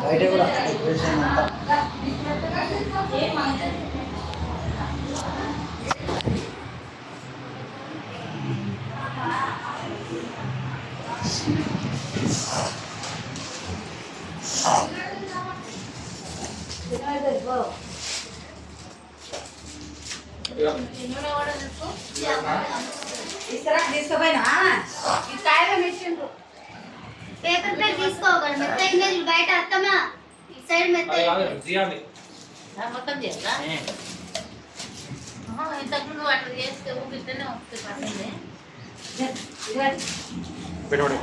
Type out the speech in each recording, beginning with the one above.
బయట కూడా డెకరేషన్ అంతా తీసుకుపోయినా పేపర్ ప్లేట్ తీసుకోగలరు మెత్త ఇమేజ్ బయట అత్తమా ఈ సైడ్ మెత్త మొత్తం చేస్తా ఇంతకు నువ్వు అట్లా చేస్తే ఊపిస్తేనే వస్తుంది పెట్టుబడి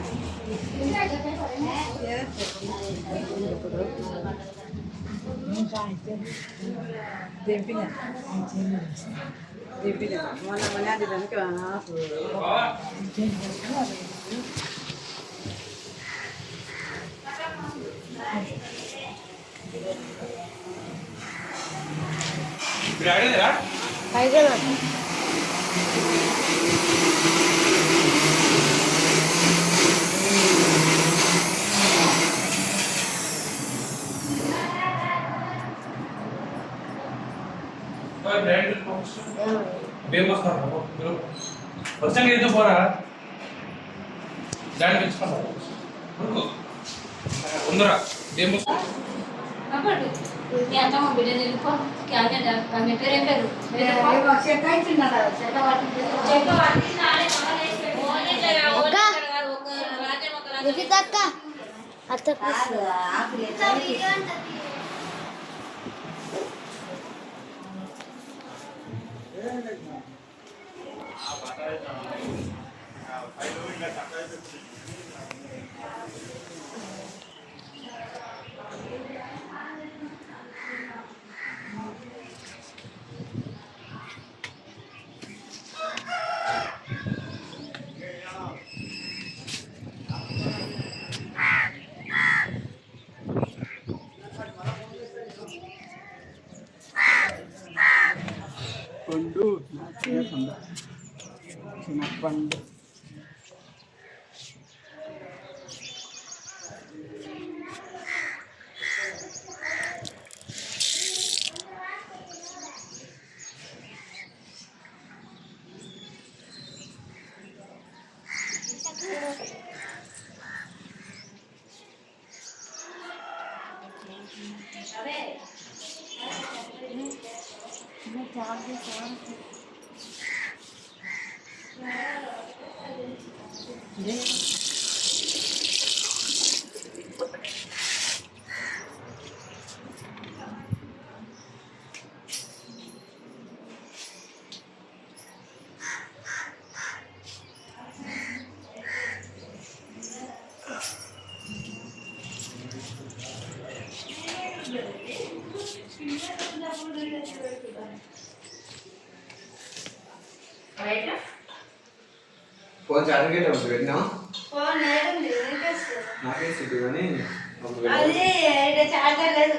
హైదరాబాద్ పోరా దాన్ని పెంచుకున్నా ఉందరా అమ్మమ్మ బిడ్డ నిలుపో మీ పేరు ఏం పేరు నిఖితక్క అత్త పండు చిన్న పండు ఫోన్ చార్జింగ్ అయితే ఉంటుంది పెట్టినా నాకే సిటీ కానీ అది చార్జర్ లేదు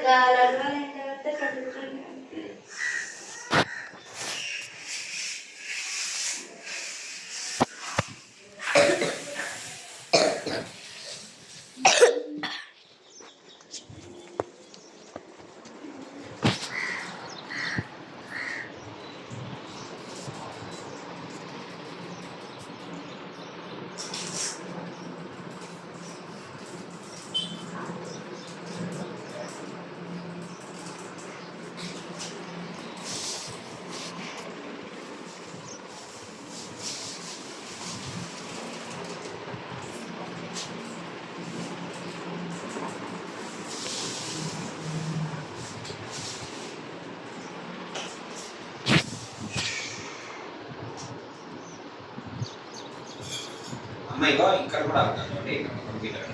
ఇగో ఇక్కడ కూడా అవుతుంది ఇక్కడ కంప్యూటర్.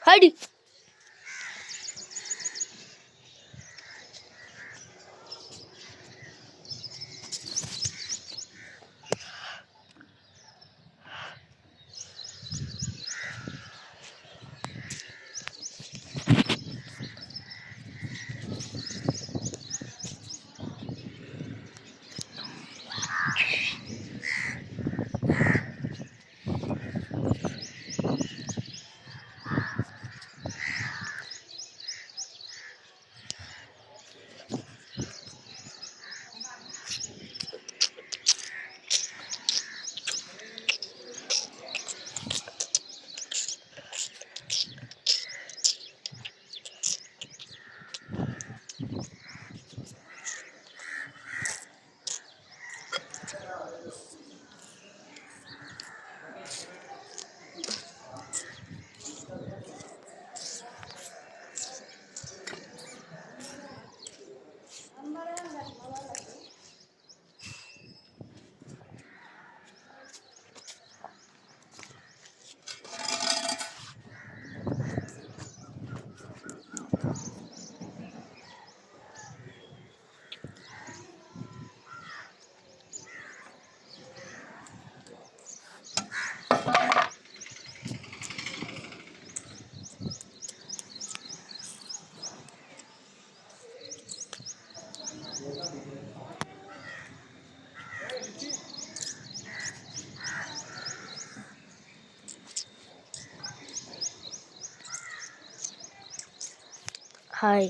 హడి హాయ్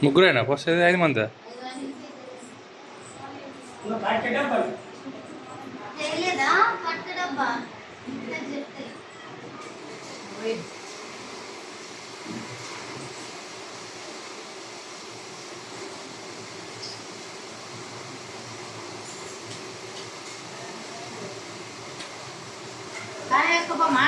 ముగ్గురేనా వస్తుంది 5 మంది తెలియదా పట్టు డబ్బా చెప్తే వేసుకోమ్మా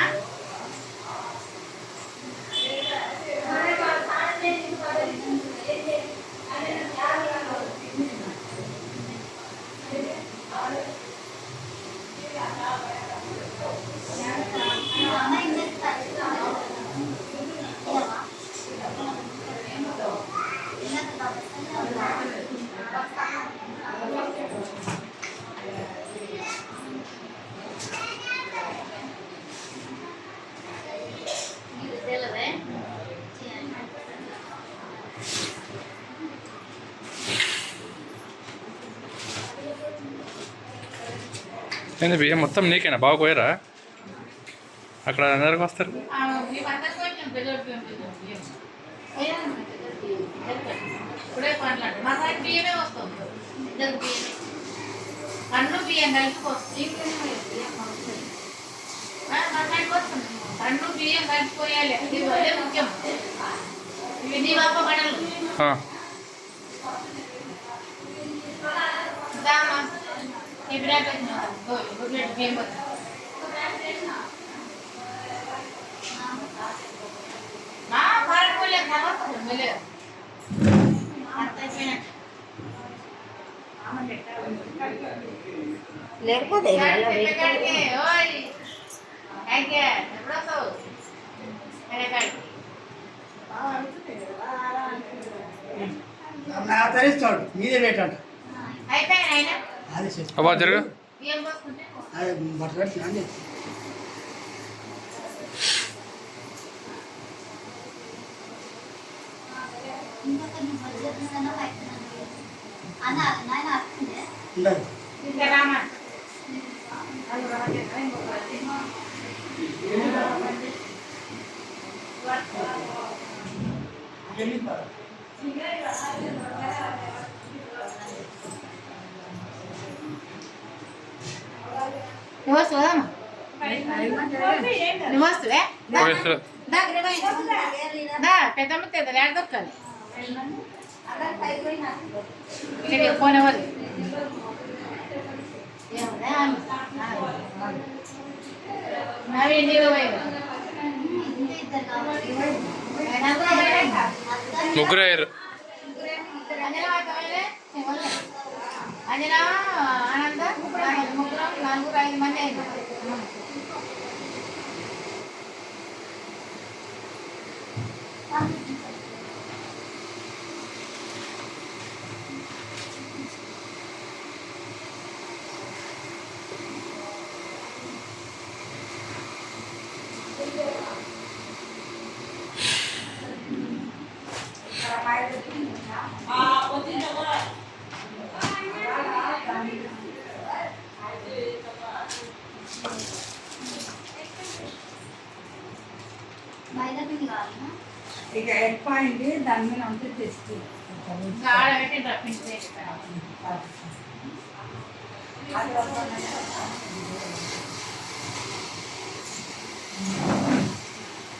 ఏంది బియ్యం మొత్తం నీకేనా బాగా పోయారా అక్కడ అందరికి వస్తారు కన్ను బియ్యం కలిపి కన్ను బియ్యం కలిసిపోయాలి ఇది అదే ముఖ్యం ఇవి నీ బాప పడలు దామా ఈ బ్రాకెట్ వచ్చిన గుడ్లెట్ గేమ్ వద్దు మా పాడుకోలే కనపడదు మళ్ళీ లేకపోతే ఓయ్ అయితే ఎప్పుడు వస్తావు నా తరిస్తాడు మీదే రేట్ అంట అయిపోయాయి ఆయన అది చేసి అబ్బా జరుగు ఏం పోసుకుంటే అది బట్టలు పెట్టినా అండి ఇంకా కొంచెం బడ్జెట్ ఉందన్నా పెట్టినాను అన్న నాయన వస్తుంది ఉండదు ఇంకా రామా నువ్వు వస్తావమ్మా నువ్వు వస్తువే పోయేస్తా. పెద్దమ్మ తెద్దలు ఎక్కడ దొరకాలి ఇక్కడ ఫోన్ ఎవరు అవి ఇంటికి పోయి ఇద్దరు కావాలి ముగ్గురు అయ్యారు. అంజనా ఆనంద ముగ్గురు నలుగురు 5 మంది అయింది మైదా పిండి కావాలన్నా ఇక ఎక్కువైంది దాని మీద అంతా తెచ్చి ఆడబెట్టి రప్పించి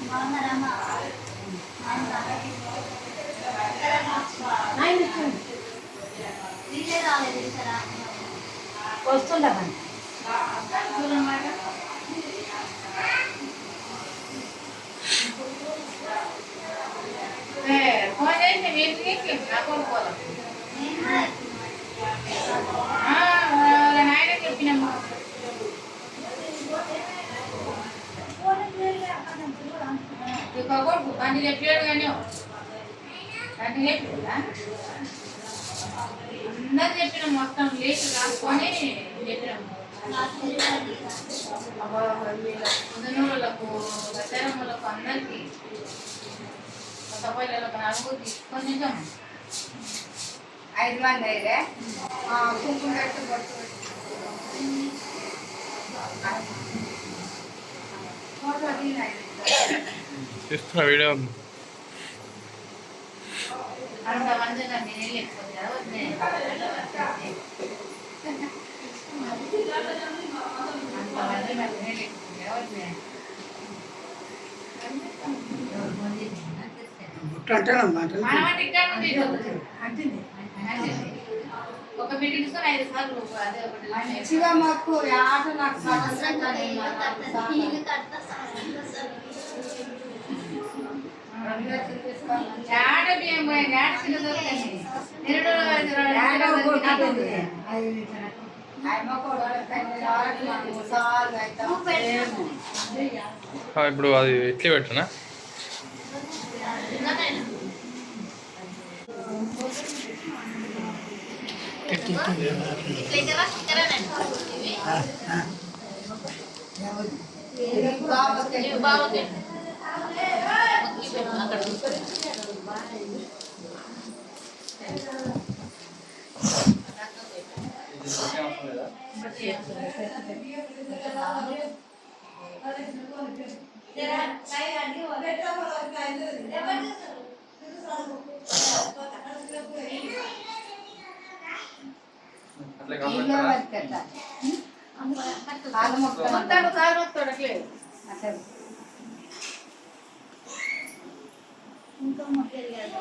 బాగున్నారమ్మా వీళ్ళే రాలేదు చూసారా వస్తుండమని ఫోన్ చేసి వీటికి అకౌంట్ పోదాం నాయన చెప్పినమ్మా అకౌంట్ కానీ చెప్పాడు కానీ కానీ చెప్పిదా అందరు చెప్పిన మొత్తం లేచి రాసుకొని చెప్పినాము ముదనూరులకు దసరములకు అందరికీ కొత్త పిల్లలకు నలుగురు తీసుకొని నిజం 5 మంది అయితే కుంకుమ పెట్టు బొట్టు ఫోటో ఇస్తున్నా వీడియో. అంతమంది నన్ను వెళ్ళిపోతే అంతమంది నన్ను వెళ్ళిపోతే బుట్ట అంటేనమ్మా మనమంటే ఇక్కడ నుండి అంటుంది ఒక మీటింగ్ తీసుకొని 5 సార్లు అదే ఒకటి మంచిగా మాకు ఆట నాకు సంవత్సరం సంవత్సరం ఇల్లు కడతా సంవత్సరం ఆడ బియ్యం పోయి ఆడ చిన్న దొరికింది ఇప్పుడు అది ఎట్లా పెట్టనా? బాగుంది ఇంకా మొక్కలు కాదు.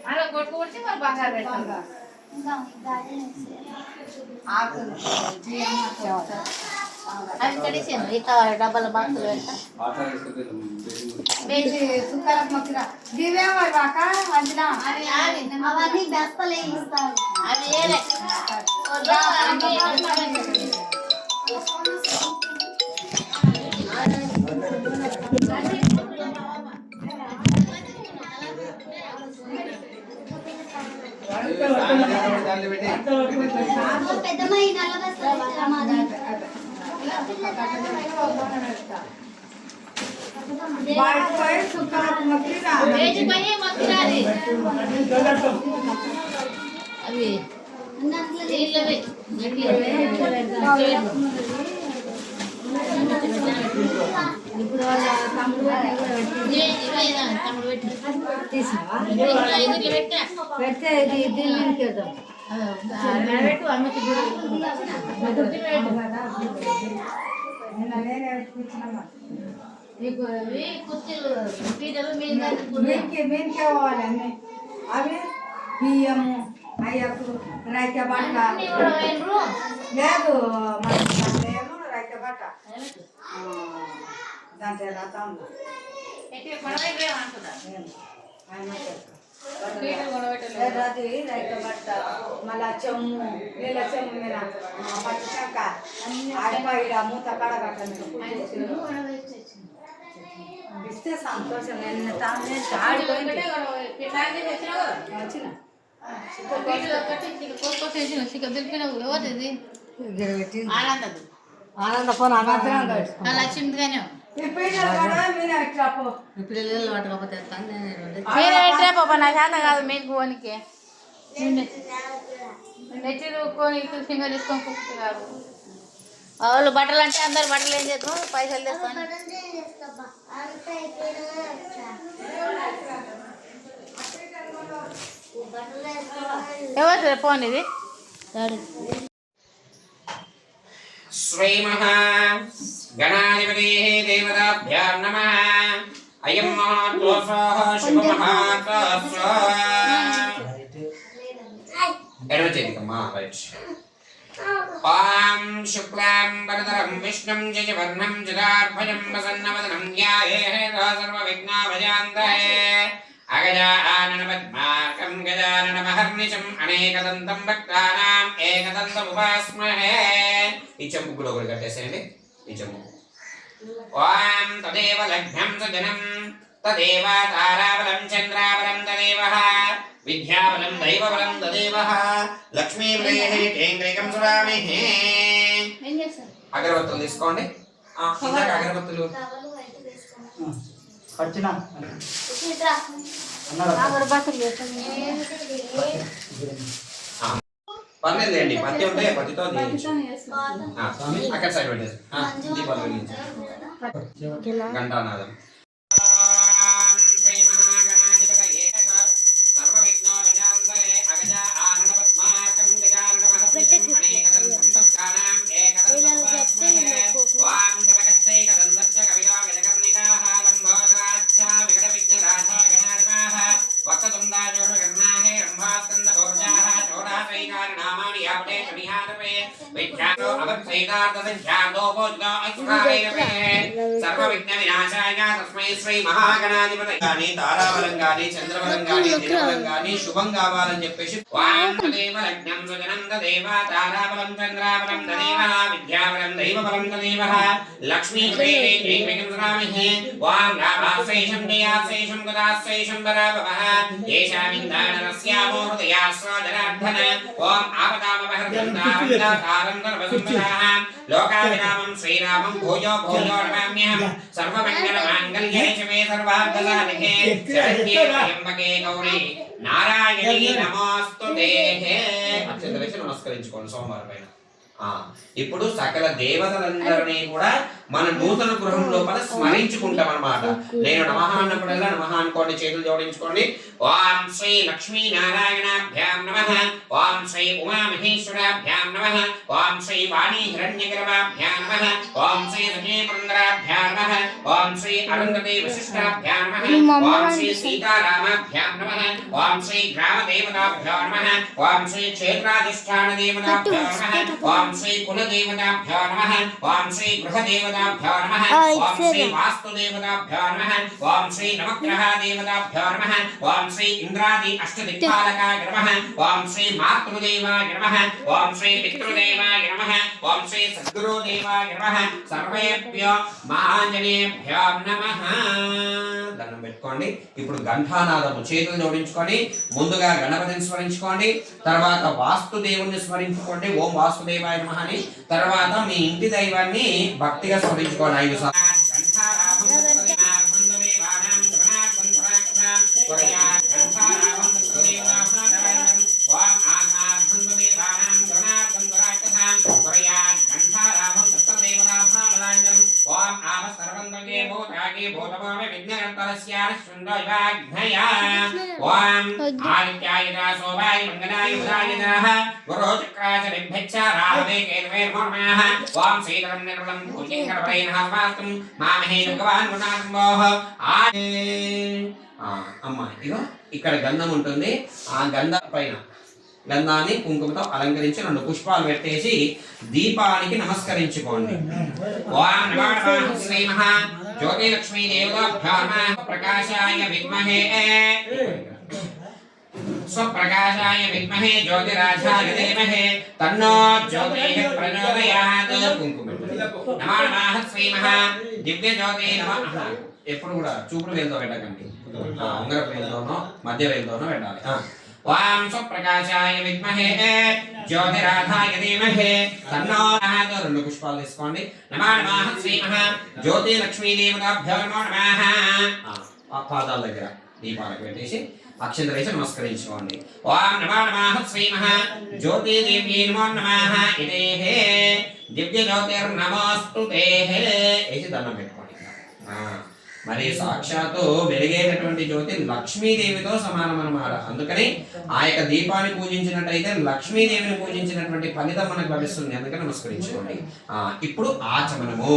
అలా కొట్టుకొచ్చి మరి బంగారు పెట్టాలి. ఇంకా గార్డెన్ వేసేయాలి. అవి కడిసాను ఇక డబ్బాల బాక్సులు పెట్టా. అవన్నీ బెస్తలే ఇస్తారు. అవి ఏలే పెద్దమ్మ ఈ నల్ల బెస్తలు ఇస్తామా? వేసి పోయి మొత్తిరాది అవి నీళ్ళవి ఇప్పుడు వాళ్ళ తమ్ముడు తమ్ముడు పెట్టి తీసినావా ఐదులు పెట్టా పెడితే ఇది దీనికి వెళ్దాం. పెట్టు అమ్మకి కూడా నిన్న నేనే కూర్చున్నామా నీకు ఇవి కుర్చీలు పీటలు మీద మీనికే పోవాలి అన్నీ. అవి బియ్యము అయ్యకు రైక బట్ట లేదు మన రైక బట్ట దాంట్లో రథంలో రది రైక బట్ట మళ్ళా చెమ్ము నీళ్ళ చెమ్ము మీద పచ్చి చెక్క ఆడిపోయి మూత కడగట్ట ఇస్తే సంతోషం. నేను ఆడిపోయింది వచ్చిన ఆనంద ఫోన్ అనంతరం లక్ష్మిగానే పిల్లలు పట్టకపోతే మీరే పాప నా చేత కాదు మీకు కోనికి నెచ్చిలు కొని సింగర్ తీసుకొని కుక్కుతున్నారు. వాళ్ళు బట్టలు అంటే అందరు బట్టలు ఏం చేస్తాం పైసలు తెస్తాను. ఎవరు ఫోన్ ఇది శ్రీ మహా గణాధిపతి దేవతాభ్యాం నమః. అయం మహాత్వసః శుభ మహాత్వసః. ఎడమ చేతికమ్మా రైట్. ఓం శుక్లాం వరదరం విష్ణుం జయవర్ణం జదార్భజం ప్రసన్నవదనం ధ్యాయేత్ సర్వవిఘ్నోపశాంతయే. అగజానన పద్మార్కం గజాననమహర్నిశం అనేకదంతం భక్తానాం ఏకదంతముపాస్మహే. ఈ చెంపు కూడా ఒకటి కట్టేసేయండి. ఈ చెంపు. ఓం తదేవ లగ్నం సజనం తదేవ తారాబలం చంద్రాబలం తదేవ విద్యాబలం దైవబలం తదేవ లక్ష్మీబలేః కేంద్రికం సురామిః. అగరబత్తులు తీసుకోండి. ఇందాక అగరబత్తులు వచ్చినా పర్లేదండి. పత్తి ఉంటే పత్తితో అక్కడ సైడ్ పెట్టేసి దీపాలు వెలిగించండి. గంటానాదం. శ్రీ మహాగణాధిపతయే సర్వవిఘ్నోపశాంతయే. అగజా ఆనన పద్మార్కం గజానన మహర్నిశం అనేకదంతం భక్తానాం ఏకదంతముపాస్మహే. ఓం జపకచ్చైకదంతస్య కవిలో గజకర్ణికాః లంబోదరాచ్చా వికటవిఘ్నరాజా గణాధిపాః వక్రతుండాచోర్వకర్ణాః రంభాస్కందపౌర్జాః చోరాపైకారణామాని యాపటే శనిహారపే విద్యాతో అవత్సైతార్థసంఖ్యాదోపోజితో అస్మారైరపే. సర్వవిఘ్న వినాశాయ తస్మై శ్రీ మహాగణాధిపతయే. కానీ తారాబలం కానీ చంద్రబలం కానీ దినబలం కానీ శుభం కావాలని చెప్పేసి వాం తదేవ లగ్నం సుజనం తదేవ తారాబలం చంద్రాబలం తదేవ విద్యాబలం దైవబలం తదేవ లక్ష్మీపదే కేంద్రికం సురామిః. వాం రామాశేషం జయాశేషం గదాశేషం వరాభవః ఏషా విందానరస్యామో హృదయాస్వాదరార్ధన. ఓం ఆపదామపహర్తంతారంతారం సర్వసంపదాః లోకాభిరామం శ్రీరామం భూయో భూయో నమామ్యహం. సర్వమంగళమాంగళ్యే శివే సర్వార్థసాధికే శరణ్యే త్ర్యంబకే గౌరీ నారాయణీ నమోస్తుతే. అత్యంత వేసి నమస్కరించుకోండి సోమవారం పైన. ఇప్పుడు సకల దేవతలందరినీ కూడా మన నూతన గృహం లోపల స్మరించుకుంటాం అన్నమాట. నేను నమః అన్నప్పుడల్లా నమః అనుకోండి, చేతులు జోడించుకోండి. ఓం శ్రీ లక్ష్మీ నారాయణాభ్యాం నమః, ఓం శ్రీ ఉమామహేశ్వరాభ్యాం నమః, ఓం శ్రీ వాణీ హిరణ్యగర్భాభ్యాం నమః, ఓం శ్రీ సతీపురంద్రాభ్యాం నమః, ఓం శ్రీ అరుంధతి వశిష్ఠాభ్యాం నమః, ఓం శ్రీ సీతారామాభ్యాం నమః, ఓం శ్రీ గ్రామదేవతాభ్యో నమః, ఓం శ్రీ క్షేత్రాధిష్ఠాన దేవతాభ్యో నమః, ఓం శ్రీ కులదేవతాభ్యో నమః, ఓం శ్రీ గృహదేవతాభ్యో నమః, ఓం శ్రీ వాస్తుదేవతాభ్యో నమః, ఓం శ్రీ నవగ్రహ దేవతాభ్యో నమః, ఓం శ్రీ ఇంద్రాది అష్టదిక్పాలకాయ నమః, ఓం శ్రీ మాతృదేవాయ నమః, ఓం శ్రీ పితృదేవాయ నమః, ఓం శ్రీ సద్గురుదేవాయ నమః, సర్వేభ్యో మహాంజనేభ్యో నమః. దండం పెట్టుకోండి. ఇప్పుడు ఘంటానాదము చేతులు జోడించుకొని ముందుగా గణపతిని స్మరించుకోండి, తర్వాత వాస్తుదేవుని స్మరించుకోండి, ఓం వాస్తుదేవాయ నమః అని. తర్వాత మీ ఇంటి దైవాన్ని భక్తిగా స్మరించుకోండి 5 సార్లు. అమ్మా ఇగో ఇక్కడ గంధం ఉంటుంది. ఆ గంధం పైన గంధాన్ని కుంకుమతో అలంకరించి 2 పుష్పాలు పెట్టేసి దీపానికి నమస్కరించుకోండి. ఓం నమో నమః శ్రీ మహా జ్యోతిలక్ష్మీ దేవతాభ్యో నమః. ప్రకాశాయ విద్మహే స్వప్రకాశాయ విద్మహే జ్యోతిరాజాయ ధీమహి తన్నో జ్యోతిః ప్రచోదయాత్. కుంకుమ నమో నమః శ్రీ మహా దివ్య జ్యోతి నమః. ఎప్పుడు కూడా చూపుడు వేలుతో పెట్టకండి, ఉంగరపు వేలుతోనో మధ్య వేలుతోనో పెట్టాలి. ఓం స్వప్రకాశాయ విద్మహే జ్యోతిరాధాయ ధీమహి తన్నో 2 పుష్పాలు తీసుకోండి. నమో నమః శ్రీ మహా జ్యోతి లక్ష్మీ దేవతాభ్యో నమో నమః. పాదాల దగ్గర దీపాలకు పెట్టేసి అక్షంతలు వేసి నమస్కరించుకోండి. ఓం నమో నమః శ్రీ మహా జ్యోతి దేవ్యై నమో నమః. ఇదేహే దివ్య జ్యోతిర్నమోస్తుతే వేసి దండం పెట్టుకోండి. మరి సాక్షాత్తు వెలిగేటటువంటి జ్యోతి లక్ష్మీదేవితో సమానం అన్నమాట. అందుకని ఆ యొక్క దీపాన్ని పూజించినట్టయితే లక్ష్మీదేవిని పూజించినటువంటి ఫలితం మనకు లభిస్తుంది. అందుకని నమస్కరించుకోండి. ఇప్పుడు ఆచమనము.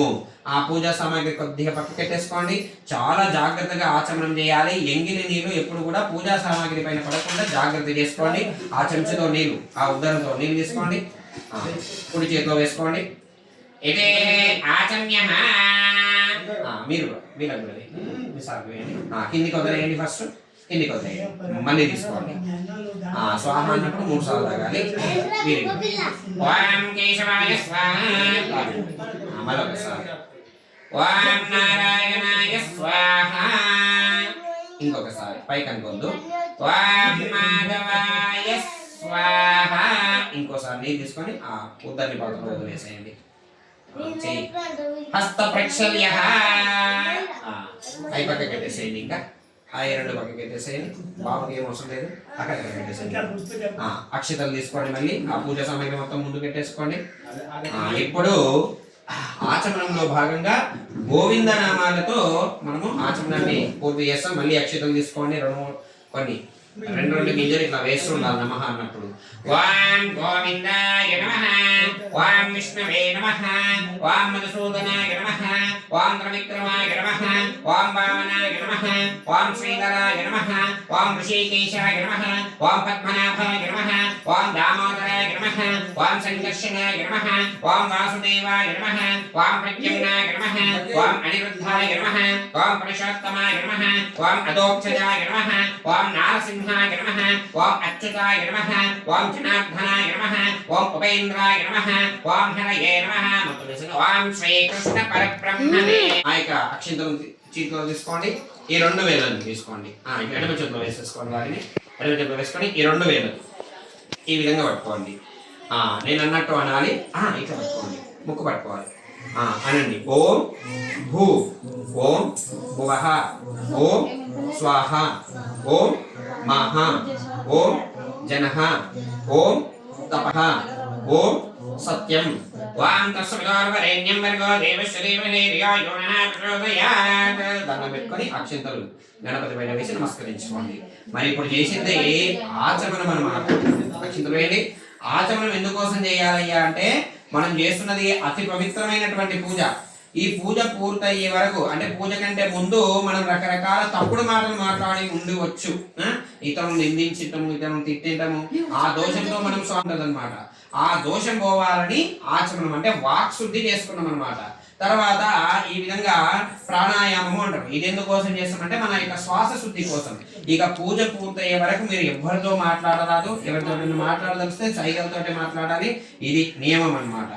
ఆ పూజా సామాగ్రి కొద్దిగా పక్కకి పెట్టేసుకోండి. చాలా జాగ్రత్తగా ఆచమనం చేయాలి. ఎంగిలి నీళ్లు ఎప్పుడు కూడా పూజా సామాగ్రి పైన పడకుండా జాగ్రత్త చేసుకోండి. ఆ చెంచుతో నీళ్లు, ఆ ఉద్దరంతో నీళ్లు తీసుకోండి. కుడి చేతిలో వేసుకోండి. ఇదే ఆచమ్యః. మీరు కిందికి వదిలేయండి. ఫస్ట్ కిందికి వదిలేయండి, మళ్ళీ తీసుకోండి. స్వాహ అన్నప్పుడు 3 సార్లు తాగాలి. ఓం కేశవాయ స్వాహ. మరొకసారి ఓం నారాయణాయ స్వాహ. ఇంకొకసారి పైకి అనుకోద్దు. ఓం మాధవాయ స్వాహ. ఇంకోసారి నీళ్ళు తీసుకొని ఆ ఉద్దరిని పాత్రలో వదిలేసేయండి. హస్త ప్రక్షల్య. అవి పక్కకి పెట్టేసేయండి. ఇంకా ఆ 2 పక్కకి పెట్టేసేయండి. బాబుకి ఏం అవసరం లేదు, అక్కడ పెట్టేసేయండి. అక్షతలు తీసుకోండి. మళ్ళీ ఆ పూజా సామాగ్రి మొత్తం ముందు పెట్టేసుకోండి. ఇప్పుడు ఆచమనంలో భాగంగా గోవింద నామాలతో మనము ఆచమనాన్ని పూర్తి చేస్తాం. మళ్ళీ అక్షతలు తీసుకోండి. కొన్ని 2 గింజలు ఇట్లా వేస్తుండాలి నమః అన్నప్పుడు. ఓం గోవిందాయ నమః, ఓం విష్ణవే నమః, ఓం మధుసూదనాయ నమః, ఓం త్రివిక్రమాయ నమః, ఓం వామనాయ నమః, ఓం శ్రీధరాయ నమః, ఓం ఋషికేశాయ నమః, ఓం పద్మనాభాయ నమః, ఓం దామోదరాయ నమః, ఓం సంకర్షణాయ నమః, ఓం వాసుదేవాయ నమః, ఓం ప్రద్యుమ్నాయ నమః, ఓం అనిరుద్ధాయ నమః, ఓం పురుషోత్తమాయ నమః, ఓం అదోక్షజాయ నమః, ఓం నారసింహాయ నమః, ఓం అచ్యుతాయ నమః, ఓం జనార్దనాయ నమః, ఓం ఉపేంద్రాయ నమః, ఓం హరయే నమః. ఓం శ్రీకృష్ణ పరబ్రహ్మణే. ఆ యొక్క అక్షింతలు చేతిలో తీసుకోండి. ఈ 2 వేలను తీసుకోండి. ఎడమ చేతిలో వేసేసుకోండి. వాటిని ఎడమ చేతిలో వేసుకొని ఈ 2 వేలు ఈ విధంగా పట్టుకోండి. నేను అన్నట్టు అనాలి. ఇట్లా పట్టుకోండి, ముక్కు పట్టుకోవాలి. అనండి. ఓం భూ, ఓం భువః, ఓం స్వాహ, ఓం మహ, ఓం జనః, ఓం తపః, ఓం సత్యం. వాం తస్సవితోర్వరేణ్యం భర్గో దేవస్య ధీమహి ధియో యో నః ప్రచోదయాత్. దండం పెట్టుకొని అక్షంతలు గణపతి పైన వేసి నమస్కరించుకోండి. మరి ఇప్పుడు చేసింది ఆచమనం అన్నమాట. అక్షంతలు వేయండి. ఆచమనం ఎందుకోసం చేయాలయ్యా అంటే మనం చేస్తున్నది అతి పవిత్రమైనటువంటి పూజ. ఈ పూజ పూర్తయ్యే వరకు అంటే పూజ కంటే ముందు మనం రకరకాల తప్పుడు మాటలు మాట్లాడి ఉండవచ్చు. ఇతను నిందించటము, ఇతను తిట్టటము, ఆ దోషంతో మనం స్వామిదన్నమాట. ఆ దోషం పోవాలని ఆచమనం అంటే వాక్ శుద్ధి చేసుకున్నాం అనమాట. తర్వాత ఈ విధంగా ప్రాణాయామము అంటారు. ఇది ఎందుకోసం చేస్తామంటే మన యొక్క శ్వాస శుద్ధి కోసం. ఇక పూజ పూర్తయ్యే వరకు మీరు ఎవరితో మాట్లాడరాదు. ఎవరితో మాట్లాడదలిస్తే సైగలతోటే మాట్లాడాలి. ఇది నియమం అన్నమాట.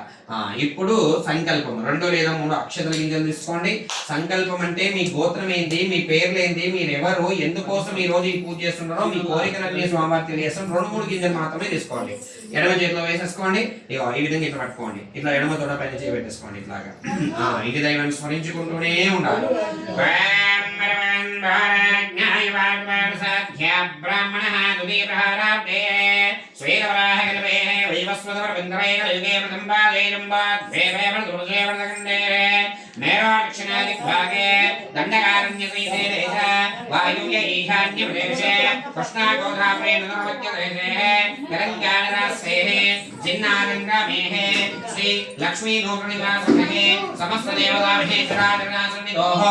ఇప్పుడు సంకల్పం 2 లేదా 3 అక్షతల గింజలు తీసుకోండి. సంకల్పం అంటే మీ గోత్రం ఏంటి, మీ పేర్లు ఏంటి, మీరు ఎవరు, ఎందుకోసం ఈ రోజు ఈ పూజ చేస్తున్నారో మీ కోరికలన్నీ స్వామివారికి తెలియజేస్తాం. 2-3 గింజలు మాత్రమే తీసుకోండి. ఎడమ చేతిలో వేసేసుకోండి. ఇగో ఈ విధంగా ఇట్లా పట్టుకోండి. ఇట్లా ఎడమ తోడ పైన చేయి పెట్టేసుకోండి. ఇట్లాగా ఇంటి దైవాన్ని స్మరించుకుంటూనే ఉండాలి. నేరాక్షణాదిగ్భాగే దండకారణ్యసీదేశ వాయువ్య ఈశాన్యప్రదేశే కృష్ణాగోదావరేణుర్వత్యదేశే తెలంగాణరాష్ట్రే జిన్నానందమేః శ్రీ లక్ష్మీ నూతనివాసే సమస్త దేవతామహేశ్వరాజనాసన్నిధోః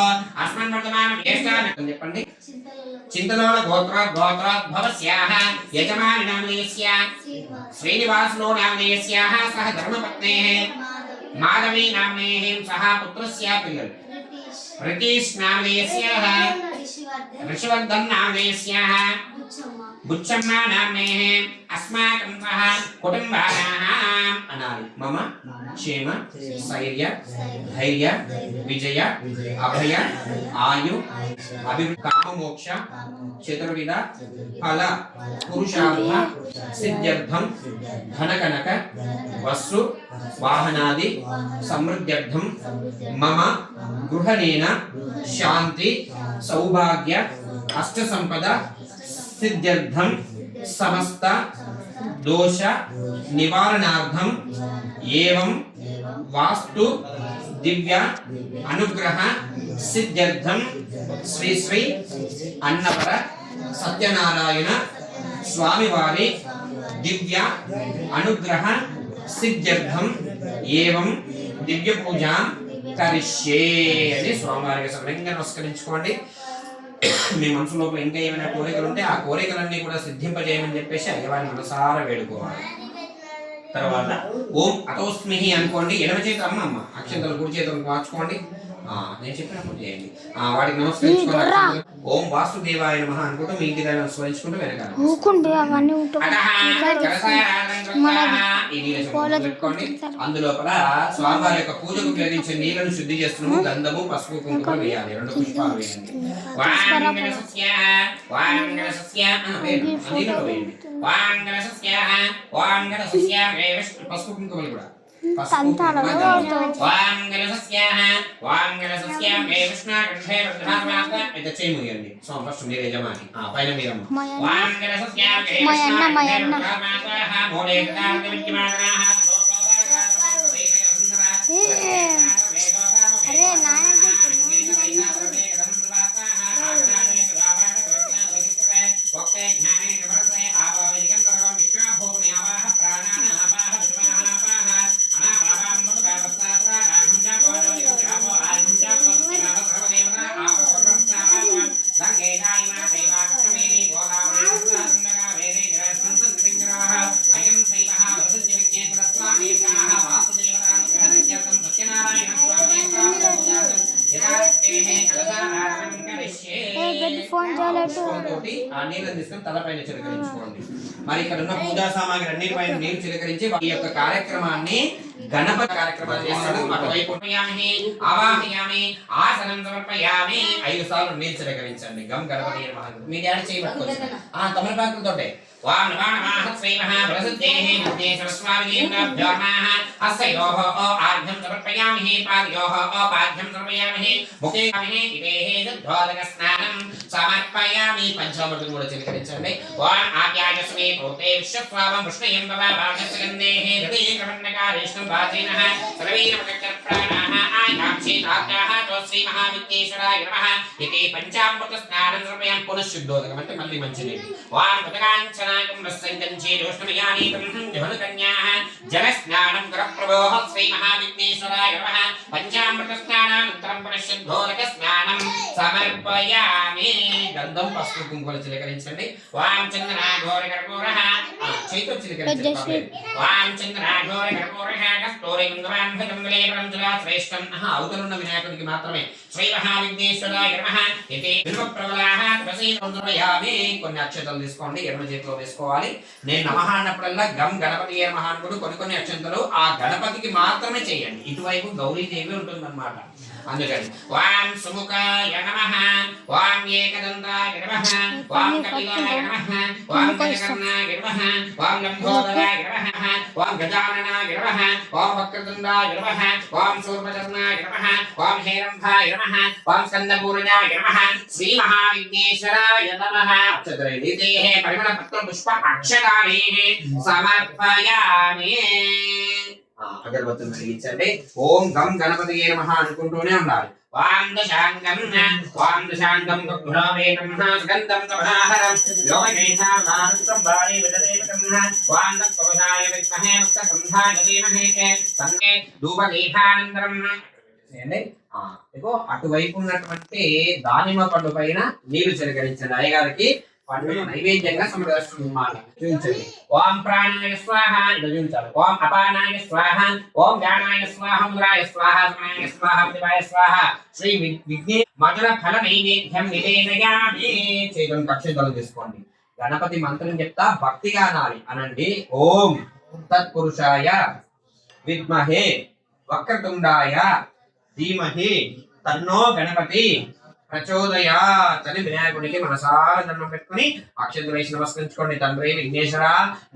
అస్మన్ వర్తమానం జ్యేష్ఠాన్ చెప్పండి. చింతలోల గోత్రోద్భవస్యాః యజమానినామనేస్య శ్రీనివాసలో నామనేస్యాః సహ ధర్మపత్నేః మాధవీ నామ్నేః సహ పుత్రస్య పిల్లలు రితీష్ నామనేస్యాః ఋషివర్ధన్ నామనేస్యాః బుచ్చమ్మ నామ్నేః అస్మాకం సహ కుటుంబానాం అనాలి. మమ క్షేమ స్థైర్య ధైర్య విజయ అభయ ఆయు అభివృద్ధి కామమోక్ష చతుర్విధ ఫల పురుషార్థ సిద్ధ్యర్థం ధనకనక వస్తు వాహనాది సమృద్ధ్యర్థం మమ గృహనేన శాంతి సౌభాగ్య అష్ట సంపద సిద్ధ్యర్థం సమస్త దోష నివారణార్థం ఏవం వాస్తు దివ్య అనుగ్రహ సిద్ధ్యర్థం శ్రీ శ్రీ అన్నవర సత్యనారాయణ స్వామివారి దివ్య అనుగ్రహ సిద్ధ్యర్థం ఏవం దివ్య పూజ కరిష్యే అని స్వామివారికి సమయంగా నమస్కరించుకోండి. మీ మనసు లోపల ఇంకా ఏమైనా కోరికలు ఉంటే ఆ కోరికలన్నీ కూడా సిద్ధింపజేయమని చెప్పేసి అయ్యవారిని మనసారా వేడుకోవాలి. తర్వాత ఓం అతోస్మిహి అనుకోండి. ఎడమ చేతి అమ్మ అక్షంతలు కుడి చేతులు మార్చుకోండి. నేను చెప్పినప్పుడు చేయండి. వాటికి నమస్కరించుకోవాలి. ఓం వాసుదేవాయ నమః అనుకుంటూ మీ ఇంటి దగ్గర స్మరించుకుంటూ వెనకాల పెట్టుకోండి. అందులోపల స్వామివారి యొక్క పూజకు ఉపయోగించే నీళ్లను శుద్ధి చేస్తున్నాము. గంధము పసుపు కుంకుమ వేయాలి. 2 పుష్పాలు వేయండి. పసుపు కుంకుమలు కూడా ఫస్ట్ మీరు యజమాని పైన మీరమ్మ తలపైన చిలకరించుకోండి. మరి ఇక్కడ ఉన్న పూజా సామాగ్రి అన్నిటిపైన నీరు చిలకరించి ఈ యొక్క కార్యక్రమాన్ని గణపతి కార్యక్రమాలు చేస్తాడు. అటువైపు ఆవాహయామి ఆసనం సమర్పయామి 5 సార్లు నీరు చిలకరించండి. గం గణపతి మీ డాడీ చేయబట్టుకోవచ్చు. తమలపాకులతోటే ఓం నమో నమః శ్రీ మహాప్రసిద్ధేః విఘ్నేశ్వరస్వామినేభ్యో నమః అస్సయోః ఆర్ఘ్యం సమర్పయామి పాదయోః పాద్యం సమర్పయామి ముఖే ఇదేః శుద్ధోదక స్నానం సమర్పయామి పంచామృతం కూడా చిలకరించండి ఓం ఆప్యాయస్మే ప్రోతే విశ్వస్వామం విష్ణుయం భవాభాగస్కందేః హృదయకమన్నకారేష్ణం వాచేనః సర్వైరమకర ప్రాణాః ఆయాక్షే తాత్యాః తో శ్రీ మహావిఘ్నేశ్వరాయ నమః ఇతి పంచామృత స్నానం సమర్పయామి పునఃశుద్ధోదకం అంటే మళ్ళీ మంచిది ఓం పదకాంచనాకం రస్సంకంచే దోష్ణమయానీకం ధనుకన్యాః జలస్నానం కరప్రభోః శ్రీ మహావిఘ్నేశ్వరాయ నమః పంచామృత స్నానానంతరం పునఃశుద్ధోదక స్నానం సమర్పయామి గంధం పసుపు కుంకుమలు చిలకరించండి ఓం చందనాఘోర కర్పూరః చైతో చిలకరించండి ఓం చందనాఘోర కర్పూరః కస్తూరి గంధవాన్భజం విలేపనం జలా శ్రేష్టం అవతలున్న వినాయకుడికి మాత్రమే శ్రీ మహావిఘ్నేశ్వరాయ నమః ఇతి బిల్వప్రవలాః తులసీయామి కొన్ని అక్షతలు తీసుకోండి ఎడమ చేతిలో వేసుకోవాలి నేను నమః అన్నప్పుడల్లా గం గణపతియే నమః అనుకుంటూ కొన్ని అక్షంతలు ఆ గణపతికి మాత్రమే చేయండి ఇటువైపు గౌరీదేవి ఉంటుందన్నమాట అందుకని ఓం సుముఖాయ నమః ఓం ఏకదంతాయ నమః ఓం కపిలాయ నమః ఓం గజకర్ణాయ నమః ఓం లంబోదరాయ నమః ఓం గజాననాయ నమః ఓం వక్రతుండాయ నమః ఓం శూర్పకర్ణాయ నమః ఓం హేరంభాయ నమః ఓం స్కందపూర్ణాయ నమః శ్రీ మహావిఘ్నేశ్వరాయ నమః చతుర్వేదేః పరిమళ పత్ర పుష్ప అక్షరాణి సమర్పయామి అగరబత్తులు వెలిగించండి ఓం గం గణపతియే నమః అనుకుంటూనే ఉండాలి వాం దశాంగం గుణవేతం సుగంధం సభాహరం యోగేశామారుతం వాణి విదదేవతం వాం తత్వవశాయ విద్మహే ముక్తసంధాయ ధీమహి తన్నే ధూపదీపానంతరం చేయండి ఇగో అటువైపు ఉన్నటువంటి దానిమ్మ పండు పైన నీళ్లు చిలకరించండి అయ్యగారికి పండుగ నైవేద్యంగా సమర్పిస్తున్నాను చూపించండి ఓం ప్రాణాయ స్వాహ ఇది చూపించాలి ఓం అపానాయ స్వాహ ఓం జ్ఞానాయ స్వాహ ముద్రాయ స్వాహ సమనాయ స్వాహ దేవాయ స్వాహ శ్రీ విఘ్నే మధుర ఫల నైవేద్యం నివేదయామి చేతులను అక్షంతలు తీసుకోండి గణపతి మంత్రం చెప్తా భక్తిగా అనాలి అనండి ఓం తత్పురుషాయ విద్మహే వక్రతుండాయ ధీమహి తన్నో గణపతి ప్రచోదయాత్ అని వినాయకుడికి మనసారా దండం పెట్టుకుని అక్షంతలు వేసి నమస్కరించుకోండి. తండ్రి విఘ్నేశ్వర,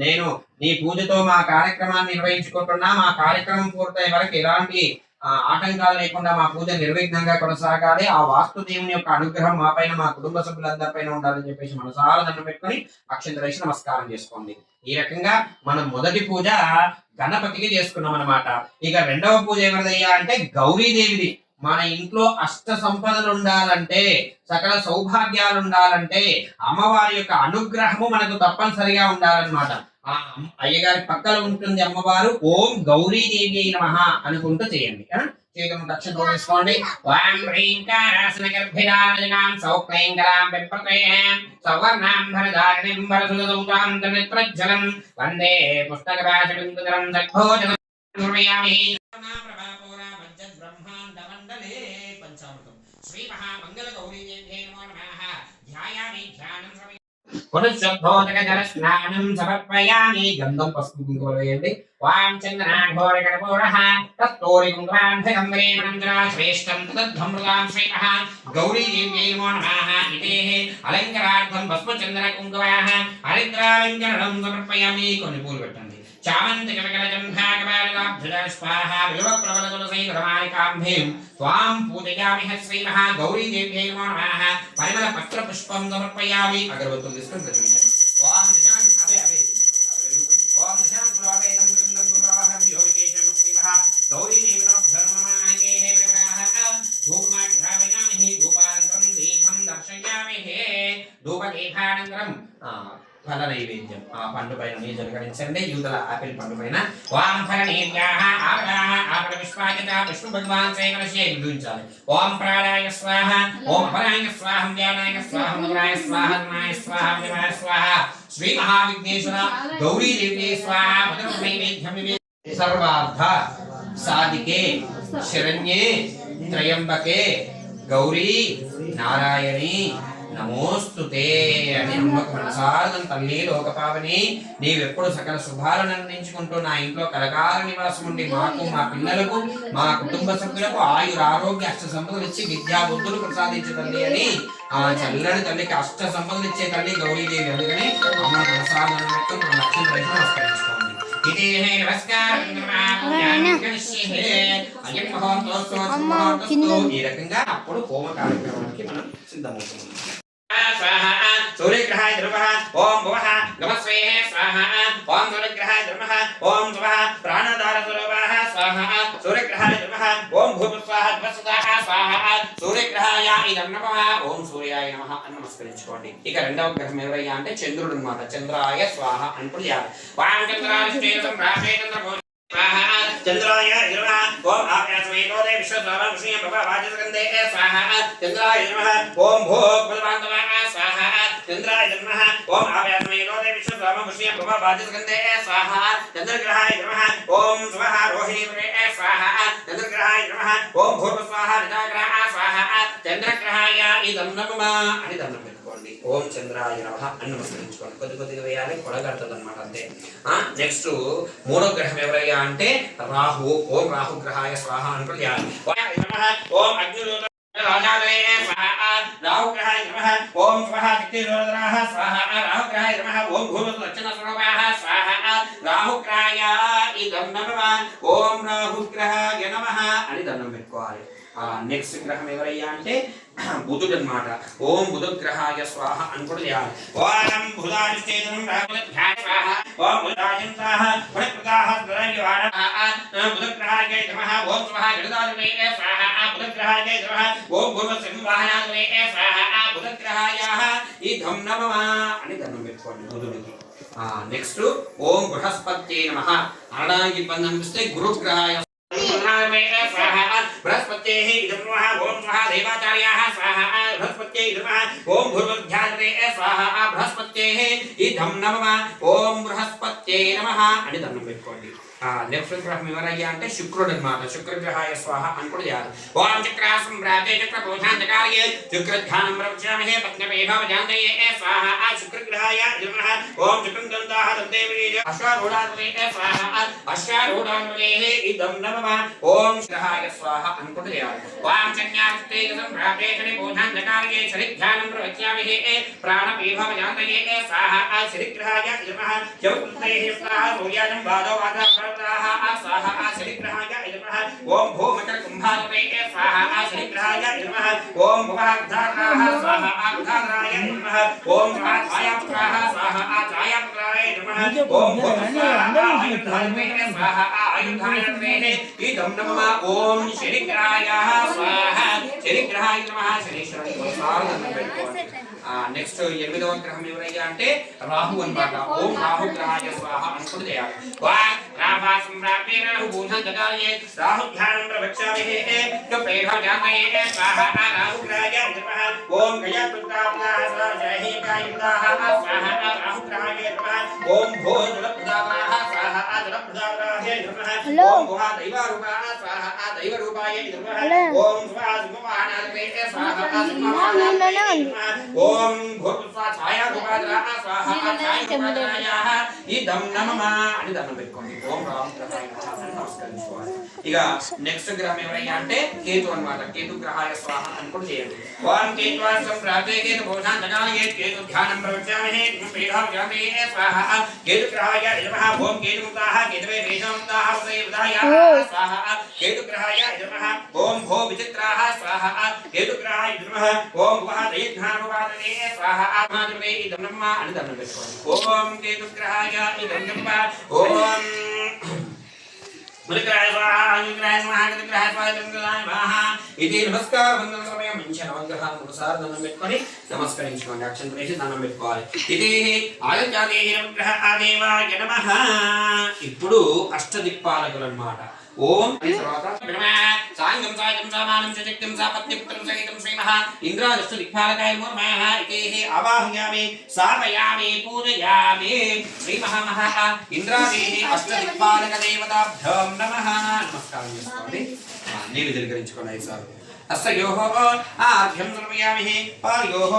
నేను నీ పూజతో మా కార్యక్రమాన్ని నిర్వహించుకుంటున్నా. మా కార్యక్రమం పూర్తయ్యే వరకు ఎలాంటి ఆటంకాలు లేకుండా మా పూజ నిర్విఘ్నంగా కొనసాగాలి. ఆ వాస్తు దేవుని యొక్క అనుగ్రహం మా పైన మా కుటుంబ సభ్యులందరిపైన ఉండాలని చెప్పేసి మనసారా దండం పెట్టుకుని అక్షంతలు వేసి నమస్కారం చేసుకోండి. ఈ రకంగా మనం మొదటి పూజ గణపతికి చేసుకున్నాం అన్నమాట. ఇక రెండవ పూజ ఎవరిదయ్యా అంటే గౌరీదేవిది. మన ఇంట్లో అష్ట సంపదలు ఉండాలంటే, సకల సౌభాగ్యాలు ఉండాలంటే అమ్మవారి యొక్క అనుగ్రహము మనకు తప్పనిసరిగా ఉండాలన్నమాట. ఆ అయ్యగారి పక్కన ఉంటుంది అమ్మవారు. ఓం గౌరీదేవి నమః అనుకుంటూ చేయండి. చేతులను దక్షిణ వేసుకోండి. ఓం హ్రీం కారాసన గర్భిణాం సౌక్లైంగరాం బింపతేం సవర్ణాం భరదారిణిం వరసుదౌతాం తమిత్రజ్జలం వందే పుస్తకరాజబిందుదరం సద్భోజనం నిర్మయామి. పంచామృతం శ్రీ మహామంగళ గౌరీదేవ్యై నమో నమః. ధ్యాయామి ధ్యానం పునఃశుద్ధోదక జల స్నానం సమర్పయామి. గంధం పసుపు కుంకుమ వేయండి. వాం చందనాఘోర కర్పూరః కస్తూరి కుంకుమాంధకం వేమనంజనా శ్రేష్టం తద్ధమృతాం శ్రీమః గౌరీదేవ్యై నమో నమః. ఇదేః అలంకరార్థం భస్మచందన కుంకుమః హరిద్రాలంకరణం సమర్పయామి. కొన్ని పూలు పెట్టండి. చామంతిక వికలజం భాగవాలకాబ్ధజా స్వాహ విలువప్రబల తులసీధరమాలికాంభీం త్వాం పూజయామి శ్రీ మహాగౌరీదేవ్యై నమో నమః. పరిమళ పత్ర పుష్పం సమర్పయామి. అగరబత్తులు తీసుకొని ప్రతిష్ఠించండి. ఓం నిశాం అవే ఓం నిశాం గురువేదం గురుందం గురువాహం యోగేశం శ్రీ మహాగౌరీదేవి నమః. ధూపమాఘ్రామయామి ధూపానంతరం దీపం దర్శయామి. ధూపదీపానంతరం ఫల నైవేద్యం ఆ పండు పైన నీరు జలకరించండి. యూతల ఆపిల్ పండు పైన ఓం ఫల నీర్యాః ఆపదాః ఆపద విశ్వాజిత విష్ణు భగవాన్ శ్రీకలశే విధించాలి. ఓం ప్రాణాయ స్వాహ ఓం అపరాయ స్వాహ జ్ఞానాయ స్వాహ ముద్రాయ స్వాహ ధనాయ స్వాహ దేవాయ స్వాహ శ్రీ మహావిఘ్నేశ్వర గౌరీదేవి స్వాహ మధుర నైవేద్యం సర్వార్థ సాధికే శరణ్యే త్రయంబకే గౌరీ నారాయణి నమోస్తుతే అని అమ్మకు మనసారదం తల్లి లోకపావని నీవెప్పుడు సకల శుభాలను అందించుకుంటూ నా ఇంట్లో కలకాల నివాసం ఉండి మాకు మా పిల్లలకు మా కుటుంబ సభ్యులకు ఆయుర ఆరోగ్య అష్ట సంపదలు ఇచ్చి విద్యా బుద్ధులు ప్రసాదించే తల్లి అని ఆ చల్లని తల్లికి అష్ట సంపదలు ఇచ్చే తల్లి గౌరీదేవి అందుకని అమ్మ ప్రసాదం పెట్టు మన లక్ష్యం రైతు నమస్కరించుకోండి ఈ రకంగా అప్పుడు హోమ కార్యక్రమానికి మనం సిద్ధమవుతున్నాం. सूर्यग्रहाय ध्रुवः ओम भुवः गमस्वेः स्वाहा ओम सूर्यग्रहाय ध्रुवः ओम भुवः प्राणदारस्वरूपः स्वाहा सूर्यग्रहाय ध्रुवः ओम भूस्वाहा द्वस्वाहा स्वाहा सूर्यग्रहाय इदं नमः ओम सूर्याय नमः అని నమస్కరించుకోండి. ఇక రెండవ గ్రహం ఎవరయ్యా అంటే చంద్రుడు అన్నమాట. చంద్రాయ స్వాహ అని కూడా చేయాలి. వాం చంద్రాయ రాజే చంద్రభో स्वाहा चंद्राय नमः ओम आप्यास्मैतोदे विश्वस्वाहा विष्णुः प्रभा वाजस्कन्धे स्वाहा चंद्राय नमः ओम भोगवद्वान्तवाः स्वाहा चंद्राय नमः ओम आप्यास्मैतोदे विश्वस्वाहा विष्णुः प्रभा वाजस्कन्धे स्वाहा चंद्रग्रहाय नमः ओम स्वाहा रोहिणीवरे स्वाहा चंद्रग्रहाय नमः ओम भूर्भुवस्वाहा निजाग्रहाः स्वाहा चंद्रग्रहाय इदं नमः అని దండం పెట్టుకోండి. ఓం చంద్రాయ నమః అని నమస్కరించుకోండి. కొద్దిగా వేయాలి, కొడగడుతుంది అన్నమాట అంతే. నెక్స్ట్ మూడో గ్రహం ఎవరయ్యా అంటే రాహు. ఓం రాహు గ్రహాయ స్వాహ అనుకుని ఓం అగ్నిలోక రాజాలయ స్వాహ రాహు గ్రహాయ నమః ఓం స్వాహ శక్తిలోదరాః స్వాహ రాహు గ్రహాయ నమః ఓం భూమతు లక్షణ స్వరూపాః స్వాహ రాహు గ్రహాయ ఇదం నమః ఓం రాహు గ్రహాయ నమః అని దండం పెట్టుకోవాలి. నెక్స్ట్ గ్రహం ఎవరయ్యా అంటే బుధుడు అన్నమాట. ఓం బుధగ్రహాయ స్వాహ అని కూడా చేయాలి. ఓం బుధాదిష్టేనం రాహుగ్రహాయ స్వాహ ఓం బుధాయంతాః పుణ్యప్రదాః ద్రవ్యవాణః బుధగ్రహాయ నమః ఓం స్వాహ గణదానమే స్వాహ బుధగ్రహాయ నమః ఓం భూమసింవాహనామే స్వాహ బుధగ్రహాయ ఇదం నమః అని దండం పెట్టుకోండి బుధుడికి. నెక్స్ట్ ఓం బృహస్పత్యై నమః అనడానికి ఇబ్బంది అనిపిస్తే గురుగ్రహాయ बृहस्पत्यै इदं नमः ओम स्वाहा देवाचार्याः स्वाहा बृहस्पत्यै नमः ओम भूर्भुवस्वाहा स्वाहा बृहस्पत्यै इदं नमः ओम बृहस्पत्यै नमः అని దండం పెట్టుకోండి. నెక్స్ట్ గ్రహం ఎవరయ్యా అంటే శుక్రుడు అన్నమాట. శుక్రగ్రహాయ స్వాహ అని కూడా చేయాలి. ఓం చక్రాసం ప్రాతే చక్ర పోషాంతకార్యే శుక్రధ్యానం ప్రవక్ష్యామహే పద్మపేఢో జాంతయే స్వాహ శుక్రగ్రహాయ నమః ఓం చక్రందంతాః దంతేవీజ అశ్వారూఢాన్వే స్వాహ అశ్వారూఢాన్వే ఇదం నమః ఓం గ్రహాయ స్వాహ అని కూడా చేయాలి. ఓం చన్యాస్తేజసం ప్రాతే చని పోషాంతకార్యే శరిధ్యానం ప్రవక్ష్యామహే ప్రాణపేఢో జాంతయే స్వాహ శరిగ్రహాయ నమః చౌత్రేః స్వాహ సూర్యాజం బాధో వాద स्वाहा शनिग्रहाय नमः ओम भूमकर कुंभारवे स्वाहा शनिग्रहाय नमः ओम भुवःधाराः स्वाहा आधाराय नमः ओम छायापुत्राः स्वाहा छायापुत्राय नमः ओम भूमस्वाहा स्वाहा आयुधाय इदं नमः ओम शनिग्रहाय स्वाहा शनिग्रहाय नमः शनीश्वराय स्वाहा. నెక్స్ట్ ఎనిమిదవ గ్రహం ఎవరయ్యా అంటే రాహు అన్నమాట. ఓం రాహు గ్రహాయ స్వాహ అని కూడా చేయాలి. రాహు భూషాంతకార్యే రాహు ధ్యానం ప్రవక్ష్యామహే పేఢో జాతయే స్వాహ రాహు గ్రహాయ నమః ఓం గయాపుత్రాః స్వాహ రాహు గ్రహాయ నమః ఓం భో జలప్రదాః స్వాహ జలప్రదాః నమః ఓం భువః దైవరూపాః స్వాహ దైవరూపాయ నమః ఓం స్వాహ సింహవాహనాయ స్వాహ సింహవాహనాయ ఓం భూర్భువస్వాహ ఛాయాభూపాద్రాః స్వాహ ఛాయాభూపాద్రాయాః ఇదం నమః అని దండం పెట్టుకోండి. ఓం రాహు గ్రహాయ నమః నమస్కరించుకోవాలి. ఇక నెక్స్ట్ గ్రహం ఎవరయ్యా అంటే కేతు అన్నమాట. కేతు గ్రహాయ స్వాహ అని కూడా చేయండి. ఓం కేతువాసం ప్రాతే కేతు భూషాంతకార్యే కేతు ధ్యానం ప్రవక్ష్యామహే పీఠం జాతయే స్వాహ కేతు గ్రహాయ నమః ఓం కేతుముక్తాః కేతవే వేషముక్తాః ఉదయ స్వాహ కేతు గ్రహాయ నమః ఓం భో విచిత్రాః స్వాహ కేతు గ్రహాయ నమః ఓం భువః దయజ్ఞానోపాదనే స్వాహ ఆత్మాద్రవే ఇదం నమః అని దండం పెట్టుకోండి. ఓం కేతు గ్రహాయ ఇదం నమః ఓం మునిగ్రహాయ స్వాహ అనుగ్రహాయ స్వాహ అనుగ్రహాయ స్వాహ అనుగ్రహాయ స్వాహ ఇది నమస్కార వందన సమయం మంచి నవగ్రహాలను ఒకసారి దండం పెట్టుకొని నమస్కరించుకోండి. అక్షంతలు వేసి దండం పెట్టుకోవాలి. ఇది ఆదిత్యాదే నవగ్రహ ఆదేవాయ నమః. ఇప్పుడు అష్టదిక్పాలకులు అన్నమాట. ఓం సాంగం సాయం సామానం శక్తిం సాపత్యపుత్రం సహితం శ్రీమః ఇంద్రాదష్ట దిక్పాలకాయ నమః ఇతి ఆవాహయామి స్థాపయామి పూజయామి శ్రీమః ఇంద్రాదేహి అష్ట దిక్పాలక దేవతాభ్యం నమః. నమస్కారం చేసుకోండి. నీళ్ళు ధరించుకోండి. 5 సార్లు अस्योः आद्यं समर्पयामि पायोः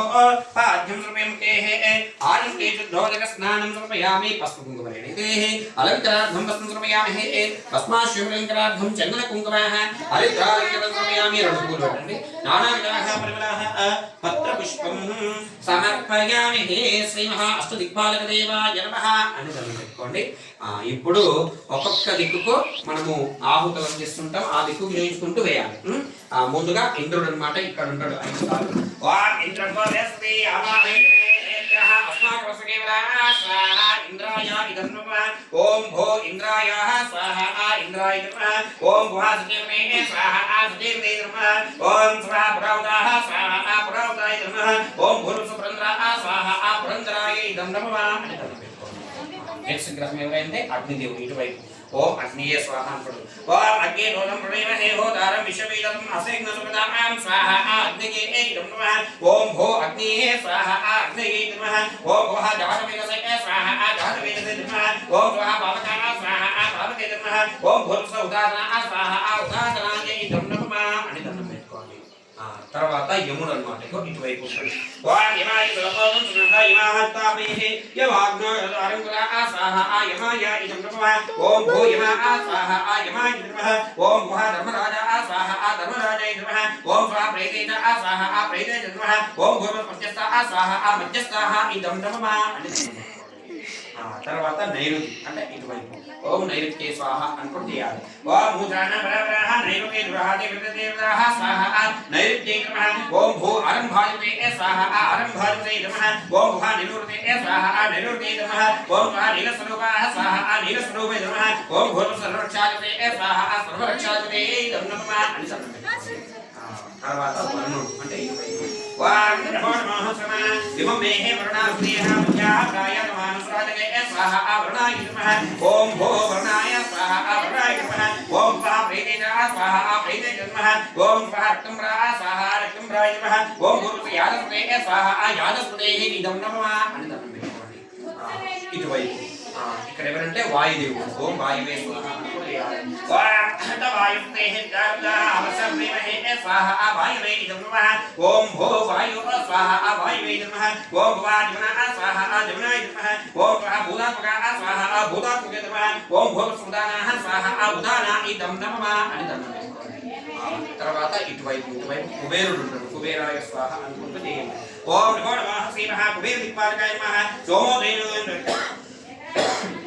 पाद्यं समर्पयामि आनन्दे शुद्धोदक स्नानं समर्पयामि पुष्पकुङ्कुमरेणितेः अलङ्कारार्थं वस्त्रं समर्पयामि भस्माश्वलङ्कारार्थं चन्दनकुङ्कुमः हरिद्रालङ्कारं समर्पयामि रणपूर्वकं नानाविधाः परिमलाः पत्रपुष्पं సమర్పయామి శ్రీ మహా అష్టదిక్పాలకదేవాయ నమః అని చదువుకోండి. ఇప్పుడు ఒక్కొక్క దిక్కుకు మనము ఆహుతులు అందిస్తుంటాం. ఆ దిక్కు గ్రహించుకుంటూ వేయాలి. ముందుగా ఇంద్రుడు అన్నమాట ఇక్కడ ఉంటాడు. 5 సార్లు వాం ఇంద్రపదస్తి అమాహేత్యః అస్మాకవసకేవలా స్వాహా ఇంద్రాయ ఇదం నమః ఓం భో ఇంద్రాయ స్వాహా ఇంద్రాయ నమః ఓం భువాసకేవే స్వాహా సదేవే నమః ఓం స్వాహా పురౌదాః స్వాహా పురౌదాయ నమః ఓం భూర్భువస్సుప్రంద్రాః స్వాహా పురంద్రాయ ఇదం నమః అని చదువుకోండి. నెక్స్ట్ గ్రహం ఎవరైతే అగ్నిదేవుడు ఇటువైపు ఓం అగ్నియే స్వాహ అనుకోడు. ఓం అగ్నే నోదం ప్రణయమహే హోతారం విశ్వవేదం అసేగ్న సుపదాం స్వాహ అగ్నియే ఇదం నమః ఓం భో అగ్నియే స్వాహ అగ్నియే నమః ఓం భవ జాతవేదసే స్వాహ జాతవేదసే నమః ఓం స్వాహ పావకాయ స్వాహ పావకే నమః ఓం భూర్భువ ఉదాసన స్వాహ ఉదాసనాయ ఇదం నమః అని దండం పెట్టుకోండి. తర్వాత యముడు అన్నమాట ఇటువైపు ఉంటాడు. ఓం యమాయ సులభం సునంద యమాహత్తామేహి యమాగ్నో అరంకులా స్వాహ యమాయ ఇదం నమః ఓం భూ యమా స్వాహ యమాయ నమః ఓం భవ ధర్మరాజా స్వాహ ధర్మరాజాయ నమః ఓం స్వాహ ప్రేతేజ స్వాహ ప్రేతేజ నమః ఓం భూర్భువ మధ్యస్థ స్వాహ మధ్యస్థః ఇదం నమః అని తర్వాత నైరుతి అంటే ఇటువైపు ఓం నైరుత్యే స్వాహ అనుకుంటూ చేయాలి. ఓం భూజాన బలవరః నైరుతే దురహాదే విదదేవరః స్వాహ నైరుత్యే నమః ఓం భూ ఆరంభాయుతే స్వాహ ఆరంభాయుతే నమః ఓం భువ నిరుతే స్వాహ నిరుతే నమః ఓం స్వాహ నీలస్వరూపాః స్వాహ నీలస్వరూపే నమః ఓం భూర్భువ సర్వరక్షాయుతే స్వాహ సర్వరక్షాయుతే నమః అని చెప్పండి. తర్వాత వరుణుడు అంటే ఇటువైపు ఓం నమో నమః ఇమం మేహే వరుణాస్నేహ విద్యాకాయ మానసరాజకే స్వాహ వరుణాయ నమః ఓం భో వరుణాయ స్వాహ వరుణాయ నమః ఓం స్వాహ ప్రేతేజ స్వాహ ప్రేతేజ నమః ఓం స్వాహ రక్తంరా స్వాహ రక్తంరాయ నమః ఓం భూర్భువ యాదస్పదే స్వాహ యాదస్పదే ఇదం నమః అని దండం పెట్టుకోండి. ఇటువైపు ఇక్కడ ఎవరంటే వాయుదేవుడు ఓం వాయువే స్వాహ ఓం భో వాయు స్వాహ వాయువే నమః ఓం వాయునా స్వాహ జమునాయ నమః ఓం భూతాత్మక స్వాహ భూతాత్మకే నమః ఓం భూతసుదానాః స్వాహ ఉదానా ఇదం నమః అని దండం పెట్టుకోండి. తర్వాత ఇటువైపు కుబేరుడు ఉంటాడు. కుబేరాయ స్వాహ అనుకుంటూ చేయండి. ఓం నమో నమః శ్రీ మహా కుబేర దిక్పాలకాయ నమః సోమోదయ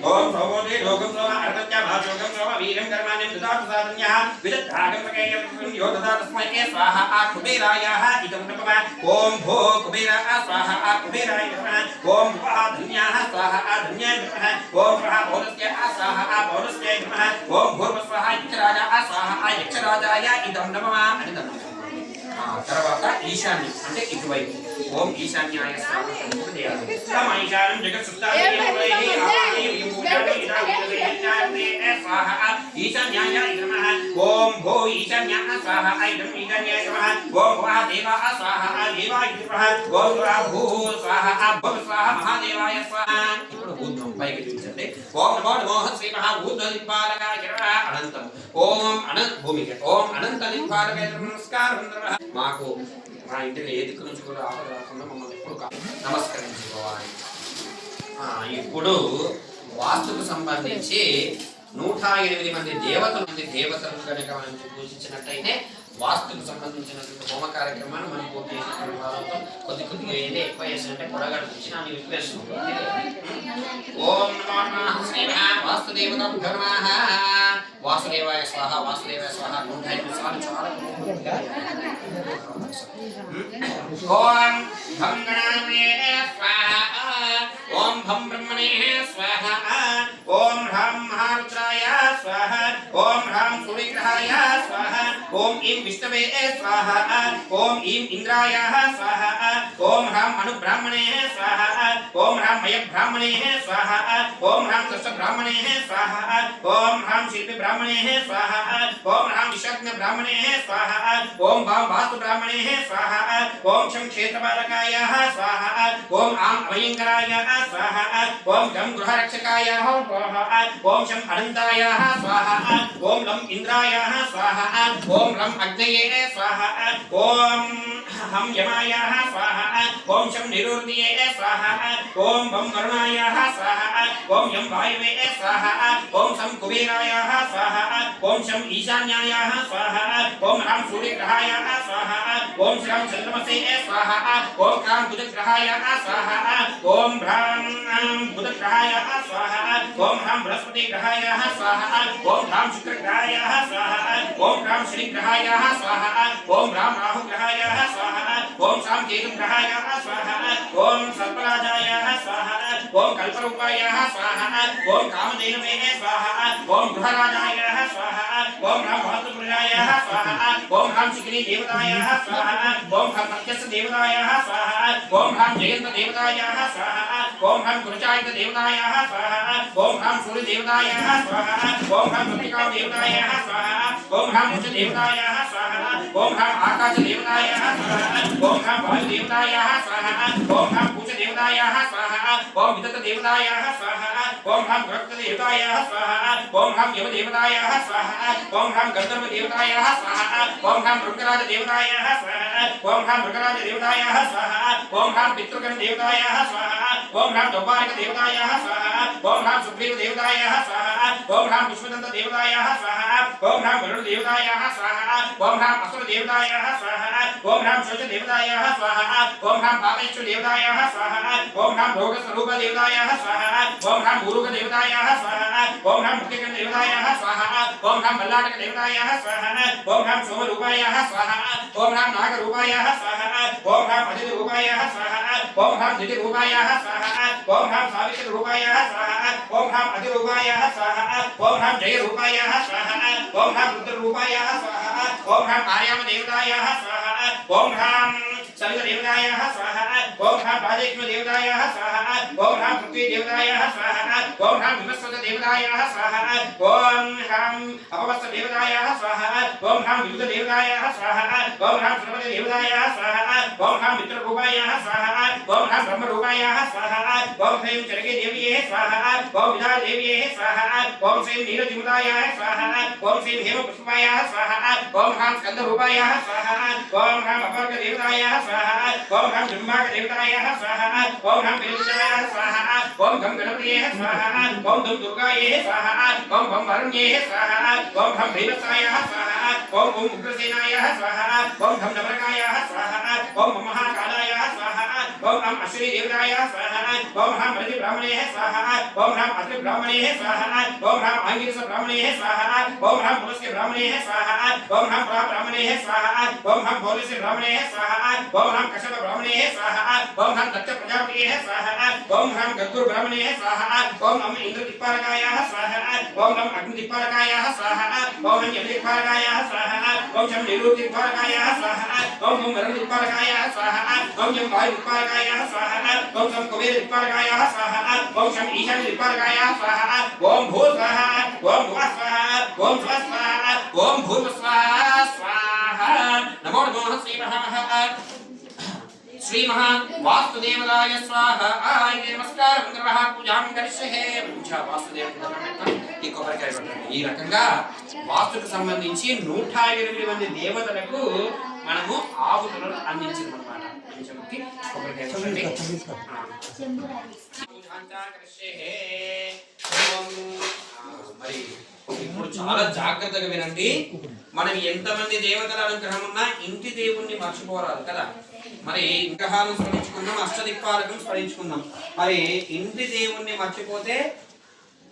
ఓం సోమోదే లోకం సోమ అర్ధత్య భాషోకం సోమ వీరం కర్మాణ్యం దదాతు సాధన్యః విదద్ధాగం ప్రకేయం యో దదాతస్మై స్వాహ కుబేరాయ ఇదం నమః ఓం భో కుబేరాయ స్వాహ కుబేరాయ నమః ఓం భవ ధన్యాః స్వాహ ధన్యాయ నమః ఓం భవ బౌలస్య స్వాహ బౌలస్య నమః ఓం భూర్భువ స్వాహ యక్షరాజాయ స్వాహ యక్షరాజాయ ఇదం నమః అని దండం. తర్వాత ఈశాన్యం అంటే ఇటువైపు ఓం ఈశాన్యాయ స్వాహ ఈశాన్యం జగత్ ఈశాన్యాయ నమః ఓం భో ఈశాన్యాయ స్వాహ ఐదం ఈశాన్యాయ నమః ఓం భవ దేవా స్వాహ దేవాయ నమః ఓం భూ స్వాహ భవ స్వాహ మహాదేవాయ స్వాహ. ఇప్పుడు భూతం పైకి చూపించండి. ఓం నమో నమో శ్రీ మహా భూతదిక్పాలకాయ అనంతం ఓం అనంత భూమికి ఓం అనంత దిక్పాలకాయ నమస్కారం. మాకు మా ఇంటిలో ఏ దిక్కు నుంచి కూడా ఆపద రాకుండా మమ్మల్ని ఎప్పుడు నమస్కరించుకోవాలి. ఇప్పుడు వాస్తుకు సంబంధించి 108 మంది దేవతలు కనుక మనం పూజించినట్టయితే వాస్తుకు సంబంధించినటువంటి హోమ కార్యక్రమాన్ని మనం పూర్తి చేసిన వాళ్ళతో కొద్దిగా ఏదే ఎక్కువ చేసినట్టే పొడగాడు ఇచ్చిన రిక్వెస్ట్. ఓం నమో నమః శ్రీ వాస్తుదేవతాభ్యో నమః వాసుదేవాయ స్వాహ వాసుదేవాయ స్వాహ 108 సార్లు చాలా ఓం భం గణానే స్వాహ ఓం భం బ్రహ్మణే స్వాహ ఓం హ్రాం మహారుద్రాయ స్వాహ ఓం హ్రాం సూర్యగ్రహాయ స్వాహ ఓం ఈం విష్ణవే స్వాహ ఓం ఈం ఇంద్రాయ స్వాహ ఓం హ్రాం అనుబ్రాహ్మణే స్వాహ ఓం హ్రాం మయ బ్రాహ్మణే స్వాహ ఓం హ్రాం దశ బ్రాహ్మణే స్వాహ ఓం హ్రాం శిల్పి బ్రాహ్మణే స్వాహ ఓం హ్రాం విశ్వజ్ఞ బ్రాహ్మణే స్వాహ ఓం భాం వాస్తు బ్రాహ్మణే స్వాహ ఓం శం క్షేత్రపాలకాయ స్వాహ ఓం ఆం అభయంకరాయ స్వాహ ఓం గం గృహరక్షకాయ ఓం శం అనంతాయ స్వాహ ఓం లం ఇంద్రాయ స్వాహ ఓం ఓం రం అగ్నయే స్వాహ ఓం హం యమాయ స్వాహ ఓం శం నిరుర్ణయే స్వాహ ఓం వం వరుణాయ స్వాహ ఓం యం వాయువే స్వాహ ఓం సం కుబేరాయ స్వాహ ఓం శం ఈశాన్యాయ స్వాహ ఓం హ్రాం సూర్యగ్రహాయ స్వాహ ఓం శ్రాం చంద్రమసే స్వాహ ఓం హ్రాం బుధగ్రహాయ స్వాహ ఓం హ్రాం బుధగ్రహాయ స్వాహ ఓం హ్రాం బృహస్పతి గ్రహాయ స్వాహ ఓం హ్రాం శుక్రగ్రహాయ స్వాహ ఓం హ్రాం శనిగ్రహాయ స్వాహ ఓం హ్రాం రాహుగ్రహాయ స్వాహ ఓం శ్రాం కేతుగ్రహాయ స్వాహ ఓం సర్పరాజాయ స్వాహ ఓం కల్పరూపాయ స్వాహ ఓం కామధేనవే స్వాహ ఓం గృహరాజాయ స్వాహ ఓం హ్రాం వాస్తుపురుషాయ స్వాహ ఓం హ్రాం శిఖిని దేవతాయ స్వాహ ఓం హ్రాం మధ్యస్థ దేవతాయ స్వాహ ఓం హ్రాం జయంత దేవతాయ స్వాహ ఓం హ్రాం కురుచాయిత దేవతాయ స్వాహ ఓం హ్రాం సూర్య దేవతాయ స్వాహ ఓం హ్రాం పత్రికా దేవతాయ స్వాహ ఓం హ్రాం ఉచ్చ దేవతాయ స్వాహ ఓం హ్రాం ఆకాశ దేవతాయ స్వాహ ఓం హ్రాం వాయు దేవతాయ స్వాహ ఓం హ్రాం పూజ దేవతాయ స్వాహ ఓం విదత దేవతాయ స్వాహ ఓం హ్రాం భక్త దేవతాయ స్వాహ ఓం హ్రాం యమ దేవతాయ స్వాహ ఓం హ్రాం గంధర్వ దేవతాయ స్వాహ ఓం హ్రాం మృగరాజ దేవతాయ స్వాహ ఓం హ్రాం మృగరాజ దేవతాయ స్వాహ ఓం హ్రాం పితృగణ దేవతాయ స్వాహ ఓం హ్రాం దౌపారిక దేవతాయ స్వాహ ఓం హ్రాం సుగ్రీవ దేవతాయ స్వాహ ఓం హ్రాం విశ్వదంత దేవతాయ స్వాహ ఓం హ్రాం వరుణ దేవతాయ స్వాహ ఓం హ్రాం అసుర దేవతాయ స్వాహ ఓం హ్రాం శోష దేవతాయ స్వాహ ఓం హ్రాం పాపేశ్వర దేవతాయ స్వాహ ఓం హ్రాం భోగ స్వరూప దేవతాయ స్వాహ ఓం హ్రాం మురుగ దేవతాయ స్వాహ ఓం హ్రాం ముఖ్యగణ దేవతాయ స్వాహ ఓం హ్రాం మల్లాటక దేవతాయ స్వాహ ఓం హ్రాం సోమ రూపాయ స్వాహ ఓం హ్రాం నాగ రూపాయ స్వాహ ఓం హ్రాం అదితి రూపాయ స్వాహ ఓం హ్రాం దితి రూపాయ స్వాహ ఓం హ్రాం సావిత్రి రూపాయ స్వాహ ఓం హ్రాం అతి రూపాయ స్వాహ ఓం హ్రాం జయ రూపాయ స్వాహ ఓం హ్రాం రుద్ర రూపాయ స్వాహ ఓం హ్రాం ఆర్యామ దేవతాయ స్వాహ ఓం హ్రాం సవిత దేవతాయ స్వాహ ఓం హ్రాం రాజేశ్వర దేవతాయ స్వాహ ఓం హ్రాం పృథ్వీ దేవతాయ స్వాహ ఓం హ్రాం వివస్వత దేవతాయ స్వాహ ఓం హ్రాం అపవస్త దేవతాయ స్వాహ ఓం హ్రాం వివిధ దేవతాయ స్వాహ ఓం హ్రాం శ్రవణ దేవతాయ స్వాహ ఓం హ్రాం మిత్ర రూపాయ స్వాహ ఓం హ్రాం బ్రహ్మ రూపాయ స్వాహ ఓం హ్రీం చరగే దేవ్యే స్వాహ ఓం విదా దేవ్యే స్వాహ ఓం శ్రీం నీలజిముదాయ స్వాహ ఓం శ్రీం హేమ పుష్పాయ స్వాహ ఓం హ్రాం స్కంద రూపాయ స్వాహ ఓం హ్రాం అపర్గ దేవతాయ స్వాహ ఓం హ్రాం జంబాక దేవతాయ స్వాహ ఓం హ్రాం విరుద్ధాయ స్వాహ ఓం గం గణపతయే స్వాహ ఓం దుం దుర్గాయే స్వాహ ఓం భం వరుణ్యే స్వాహ ఓం భం భైరసాయ స్వాహ ఓం ఓం ఉగ్రసేనాయ స్వాహ ఓం భం నవరకాయ స్వాహ ఓం మహాకాలాయ స్వాహ ఓం హ్రాం అశ్విని దేవతాయ స్వాహ ఓం హ్రాం బలి బ్రాహ్మణే స్వాహ ఓం హ్రాం అత్రి బ్రాహ్మణే స్వాహ ఓం హ్రాం ఆంగిరస బ్రాహ్మణే స్వాహ ఓం హ్రాం పులస్య బ్రాహ్మణే స్వాహ ఓం హ్రాం ప్రా బ్రాహ్మణే స్వాహ ఓం హ్రాం భౌలస్య బ్రాహ్మణే స్వాహ ఓం హ్రాం కశ్యప బ్రాహ్మణే స్వాహ ఓం హ్రాం దక్ష ప్రజాపతయే స్వాహ ఓం హ్రాం గద్గురు బ్రాహ్మణే స్వాహ ఓం నమ ఇంద్ర దిక్పాలకాయ స్వాహ ఓం నమ అగ్ని దిక్పాలకాయ స్వాహ ఓం నమ యమ దిక్పాలకాయ స్వాహ ఓం శం నిరుతి దిక్పాలకాయ స్వాహ ఓం నమ వరుణ దిక్పాలకాయ స్వాహ ఓం శం వాయు దిక్పాలకాయ స్వాహ ఓం శం కుబేర దిక్పాలకాయ స్వాహ ఓం శం ఈశాన్య దిక్పాలకాయ స్వాహ ఓం భూ స్వాహ ఓం భువ స్వాహ ఓం స్వ స్వాహ ఓం భూర్వ స్వాహ స్వాహ నమో నమః శ్రీ మహా వాస్తుదేవతాయ స్వాహ ఆయే నమస్కారం గ్రహ పూజాం కరిష్యే పూజా వాస్తుదేవతాయ ఈ కొబ్బరికాయ కొట్టండి. ఈ రకంగా వాస్తుకు సంబంధించి 108 మంది దేవతలకు మనము ఆవులను అందించాం అన్నమాట. పంచముఖి కొబ్బరికాయ కొట్టండి. మరి ఇప్పుడు చాలా జాగ్రత్తగా వినండి. మనం ఎంతమంది దేవతల అనుగ్రహం ఉన్నా ఇంటి దేవుణ్ణి మర్చిపోరాదు కదా. మరి విగ్రహాలను స్మరించుకుందాం, అష్టదిక్పాలకం స్మరించుకుందాం. మరి ఇంటి దేవుణ్ణి మర్చిపోతే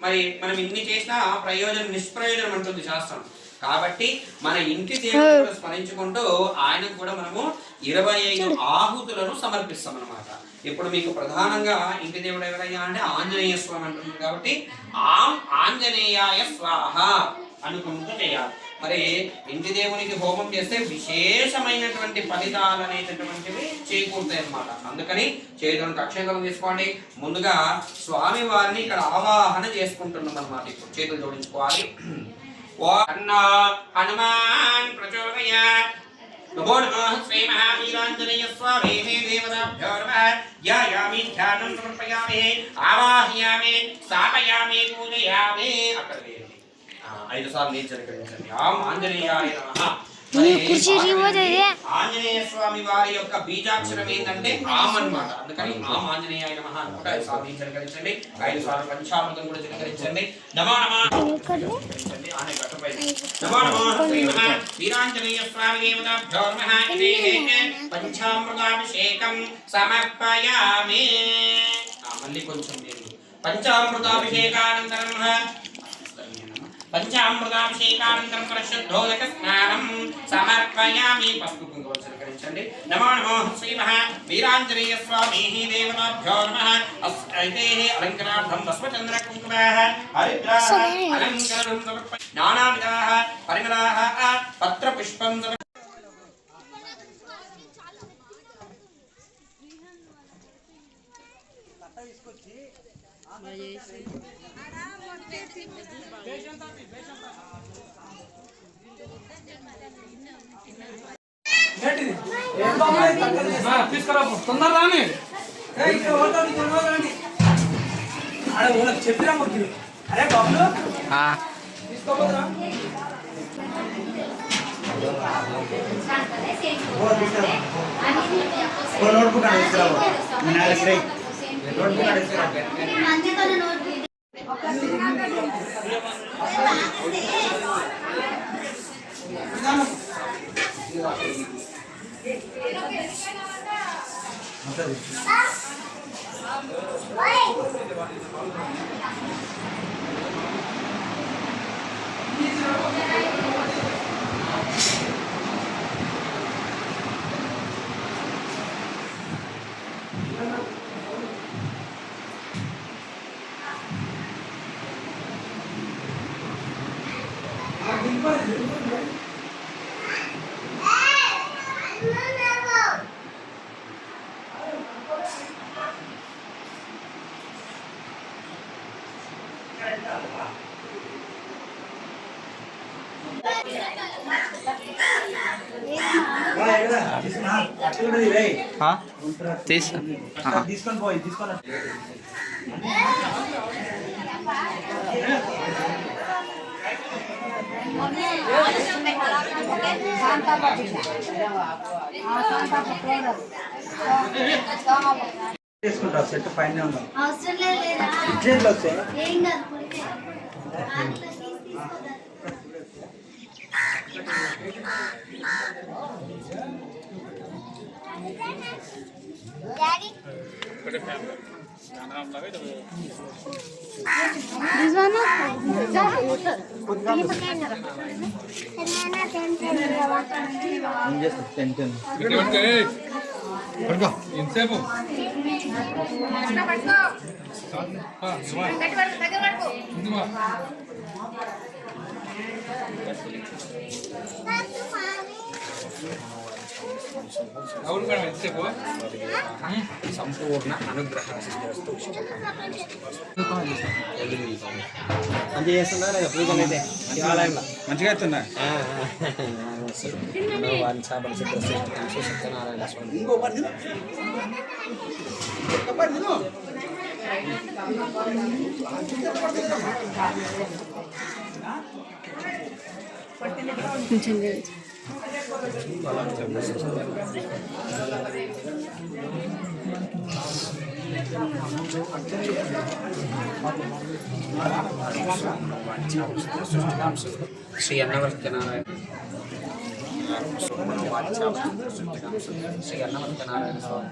మరి మనం ఇన్ని చేసినా ప్రయోజనం నిష్ప్రయోజనం అంటుంది శాస్త్రం. కాబట్టి మన ఇంటి దేవుడు స్మరించుకుంటూ ఆయనకు కూడా మనము 25 ఆహుతులను సమర్పిస్తాం అన్నమాట. ఇప్పుడు మీకు ప్రధానంగా ఇంటి దేవుడు ఎవరయ్యా అంటే ఆంజనేయ స్వామి అంటుంది. కాబట్టి ఆంజనేయాయ స్వాహ అనుకుంటూ చేయాలి. మరి ఇంటి దేవునికి హోమం చేస్తే విశేషమైనటువంటి ఫలితాలు అనేటటువంటివి చేకూరుతాయి అన్నమాట. అందుకని చేతులకు అక్షంతలు తీసుకోండి. ముందుగా స్వామి వారిని ఇక్కడ ఆవాహన చేసుకుంటున్నాం అన్నమాట. ఇప్పుడు చేతులు జోడించుకోవాలి. హనుమాన్ ప్రచోదయాత్ నమో నమః శ్రీ మహావీరాంజనేయ స్వామి దేవతాభ్యో నమః యాయామి ధ్యానం సమర్పయామి ఆవాహయామి స్థాపయామి పూజయామి. అక్కడ 5 సార్లు నీరు జలకరించండి. ఆంజనేయాయ నమః ఆంజనేయ స్వామి వారి యొక్క బీజాక్షరం ఏంటంటే ఆమ్ అన్నమాట. అందుకని ఆమ్ ఆంజనేయ నమః అనుకుంటా స్వామి జనకరించండి. 5 సార్లు పంచామృతం కూడా జనకరించండి. నమో నమః నమో నమః శ్రీ నమః వీరాంజనేయ స్వామి దేవతాభ్యో నమః. పంచామృతాభిషేకం సమర్పయామి. మళ్ళీ కొంచెం నేను పంచామృతాభిషేకానంతరం పంచామృతాభిషేకానంతరం పరిశుద్ధోదక స్నానం సమర్పయామి. పసుపు కుంకుమ స్వీకరించండి. నమో నమో శ్రీ మహా వీరాంజనేయ స్వామి దేవతాభ్యో నమః. ఐతేః అలంకరార్థం భస్మచంద్ర కుంకుమః హరిద్రాః అలంకరణం సమర్పయామి. నానావిధాః పరిమళాః పత్రపుష్పం తీసుకురా తొందర రాని చెప్పినా అరే బాబులు తీసుకోపోతున్నా నోట్బుక్ తీసుకొని పోయి తీసుకొని తీసుకుంటావు. సెట్ పైన ఉన్నావు అవసరం లేదు లేదా ఇట్లా వస్తాయి ఏం కాదు పుడితే డాడీ ఇంతసేపు అవును మేడం ఎంతసేపు సంపూర్ణ అనుగ్రహ సిద్ధిరస్తు. మంచిగా చేస్తున్నా లేదా పూజలు అయితే శివాలయంలో మంచిగా అవుతున్నా సత్యనారాయణ స్వామి. ఇంకో పది శ్రీ అన్నవర్తనారాయణ శ్రీ అన్నవర్తనారాయణ స్వామి.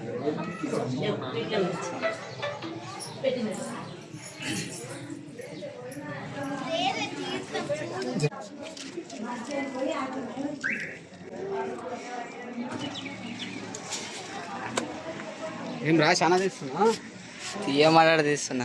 ఏం రా చాలా తీస్తున్నా తీయమాడ తీస్తున్నా.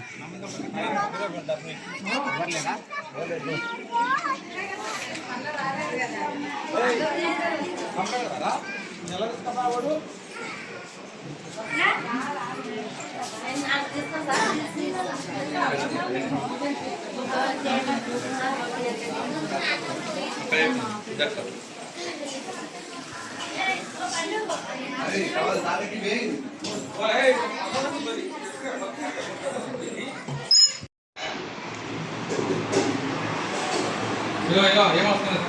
ఏమవుతుంది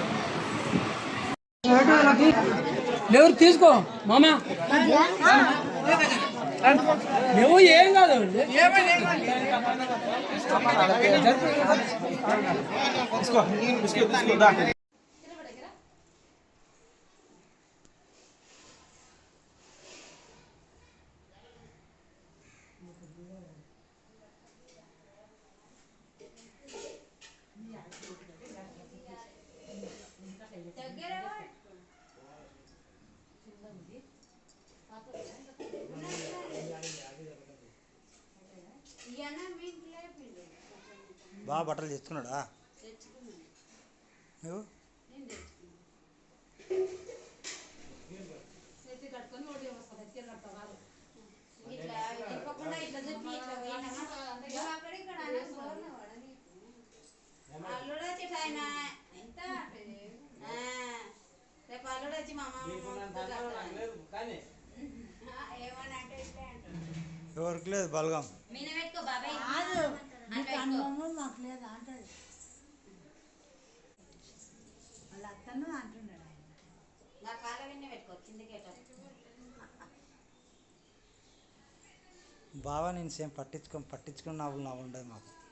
ఎవరు తీసుకో మామ నువ్వు ఏం కాదు బాగా బట్టలు తెచ్చుకున్నాడా నువ్వు ఎవరికి లేదు బలగం మాకు లేదా అంటది వాళ్ళ అత్తను అంటున్నాడు బావా నేను సేమ్ పట్టించుకున్న ఉండదు మాకు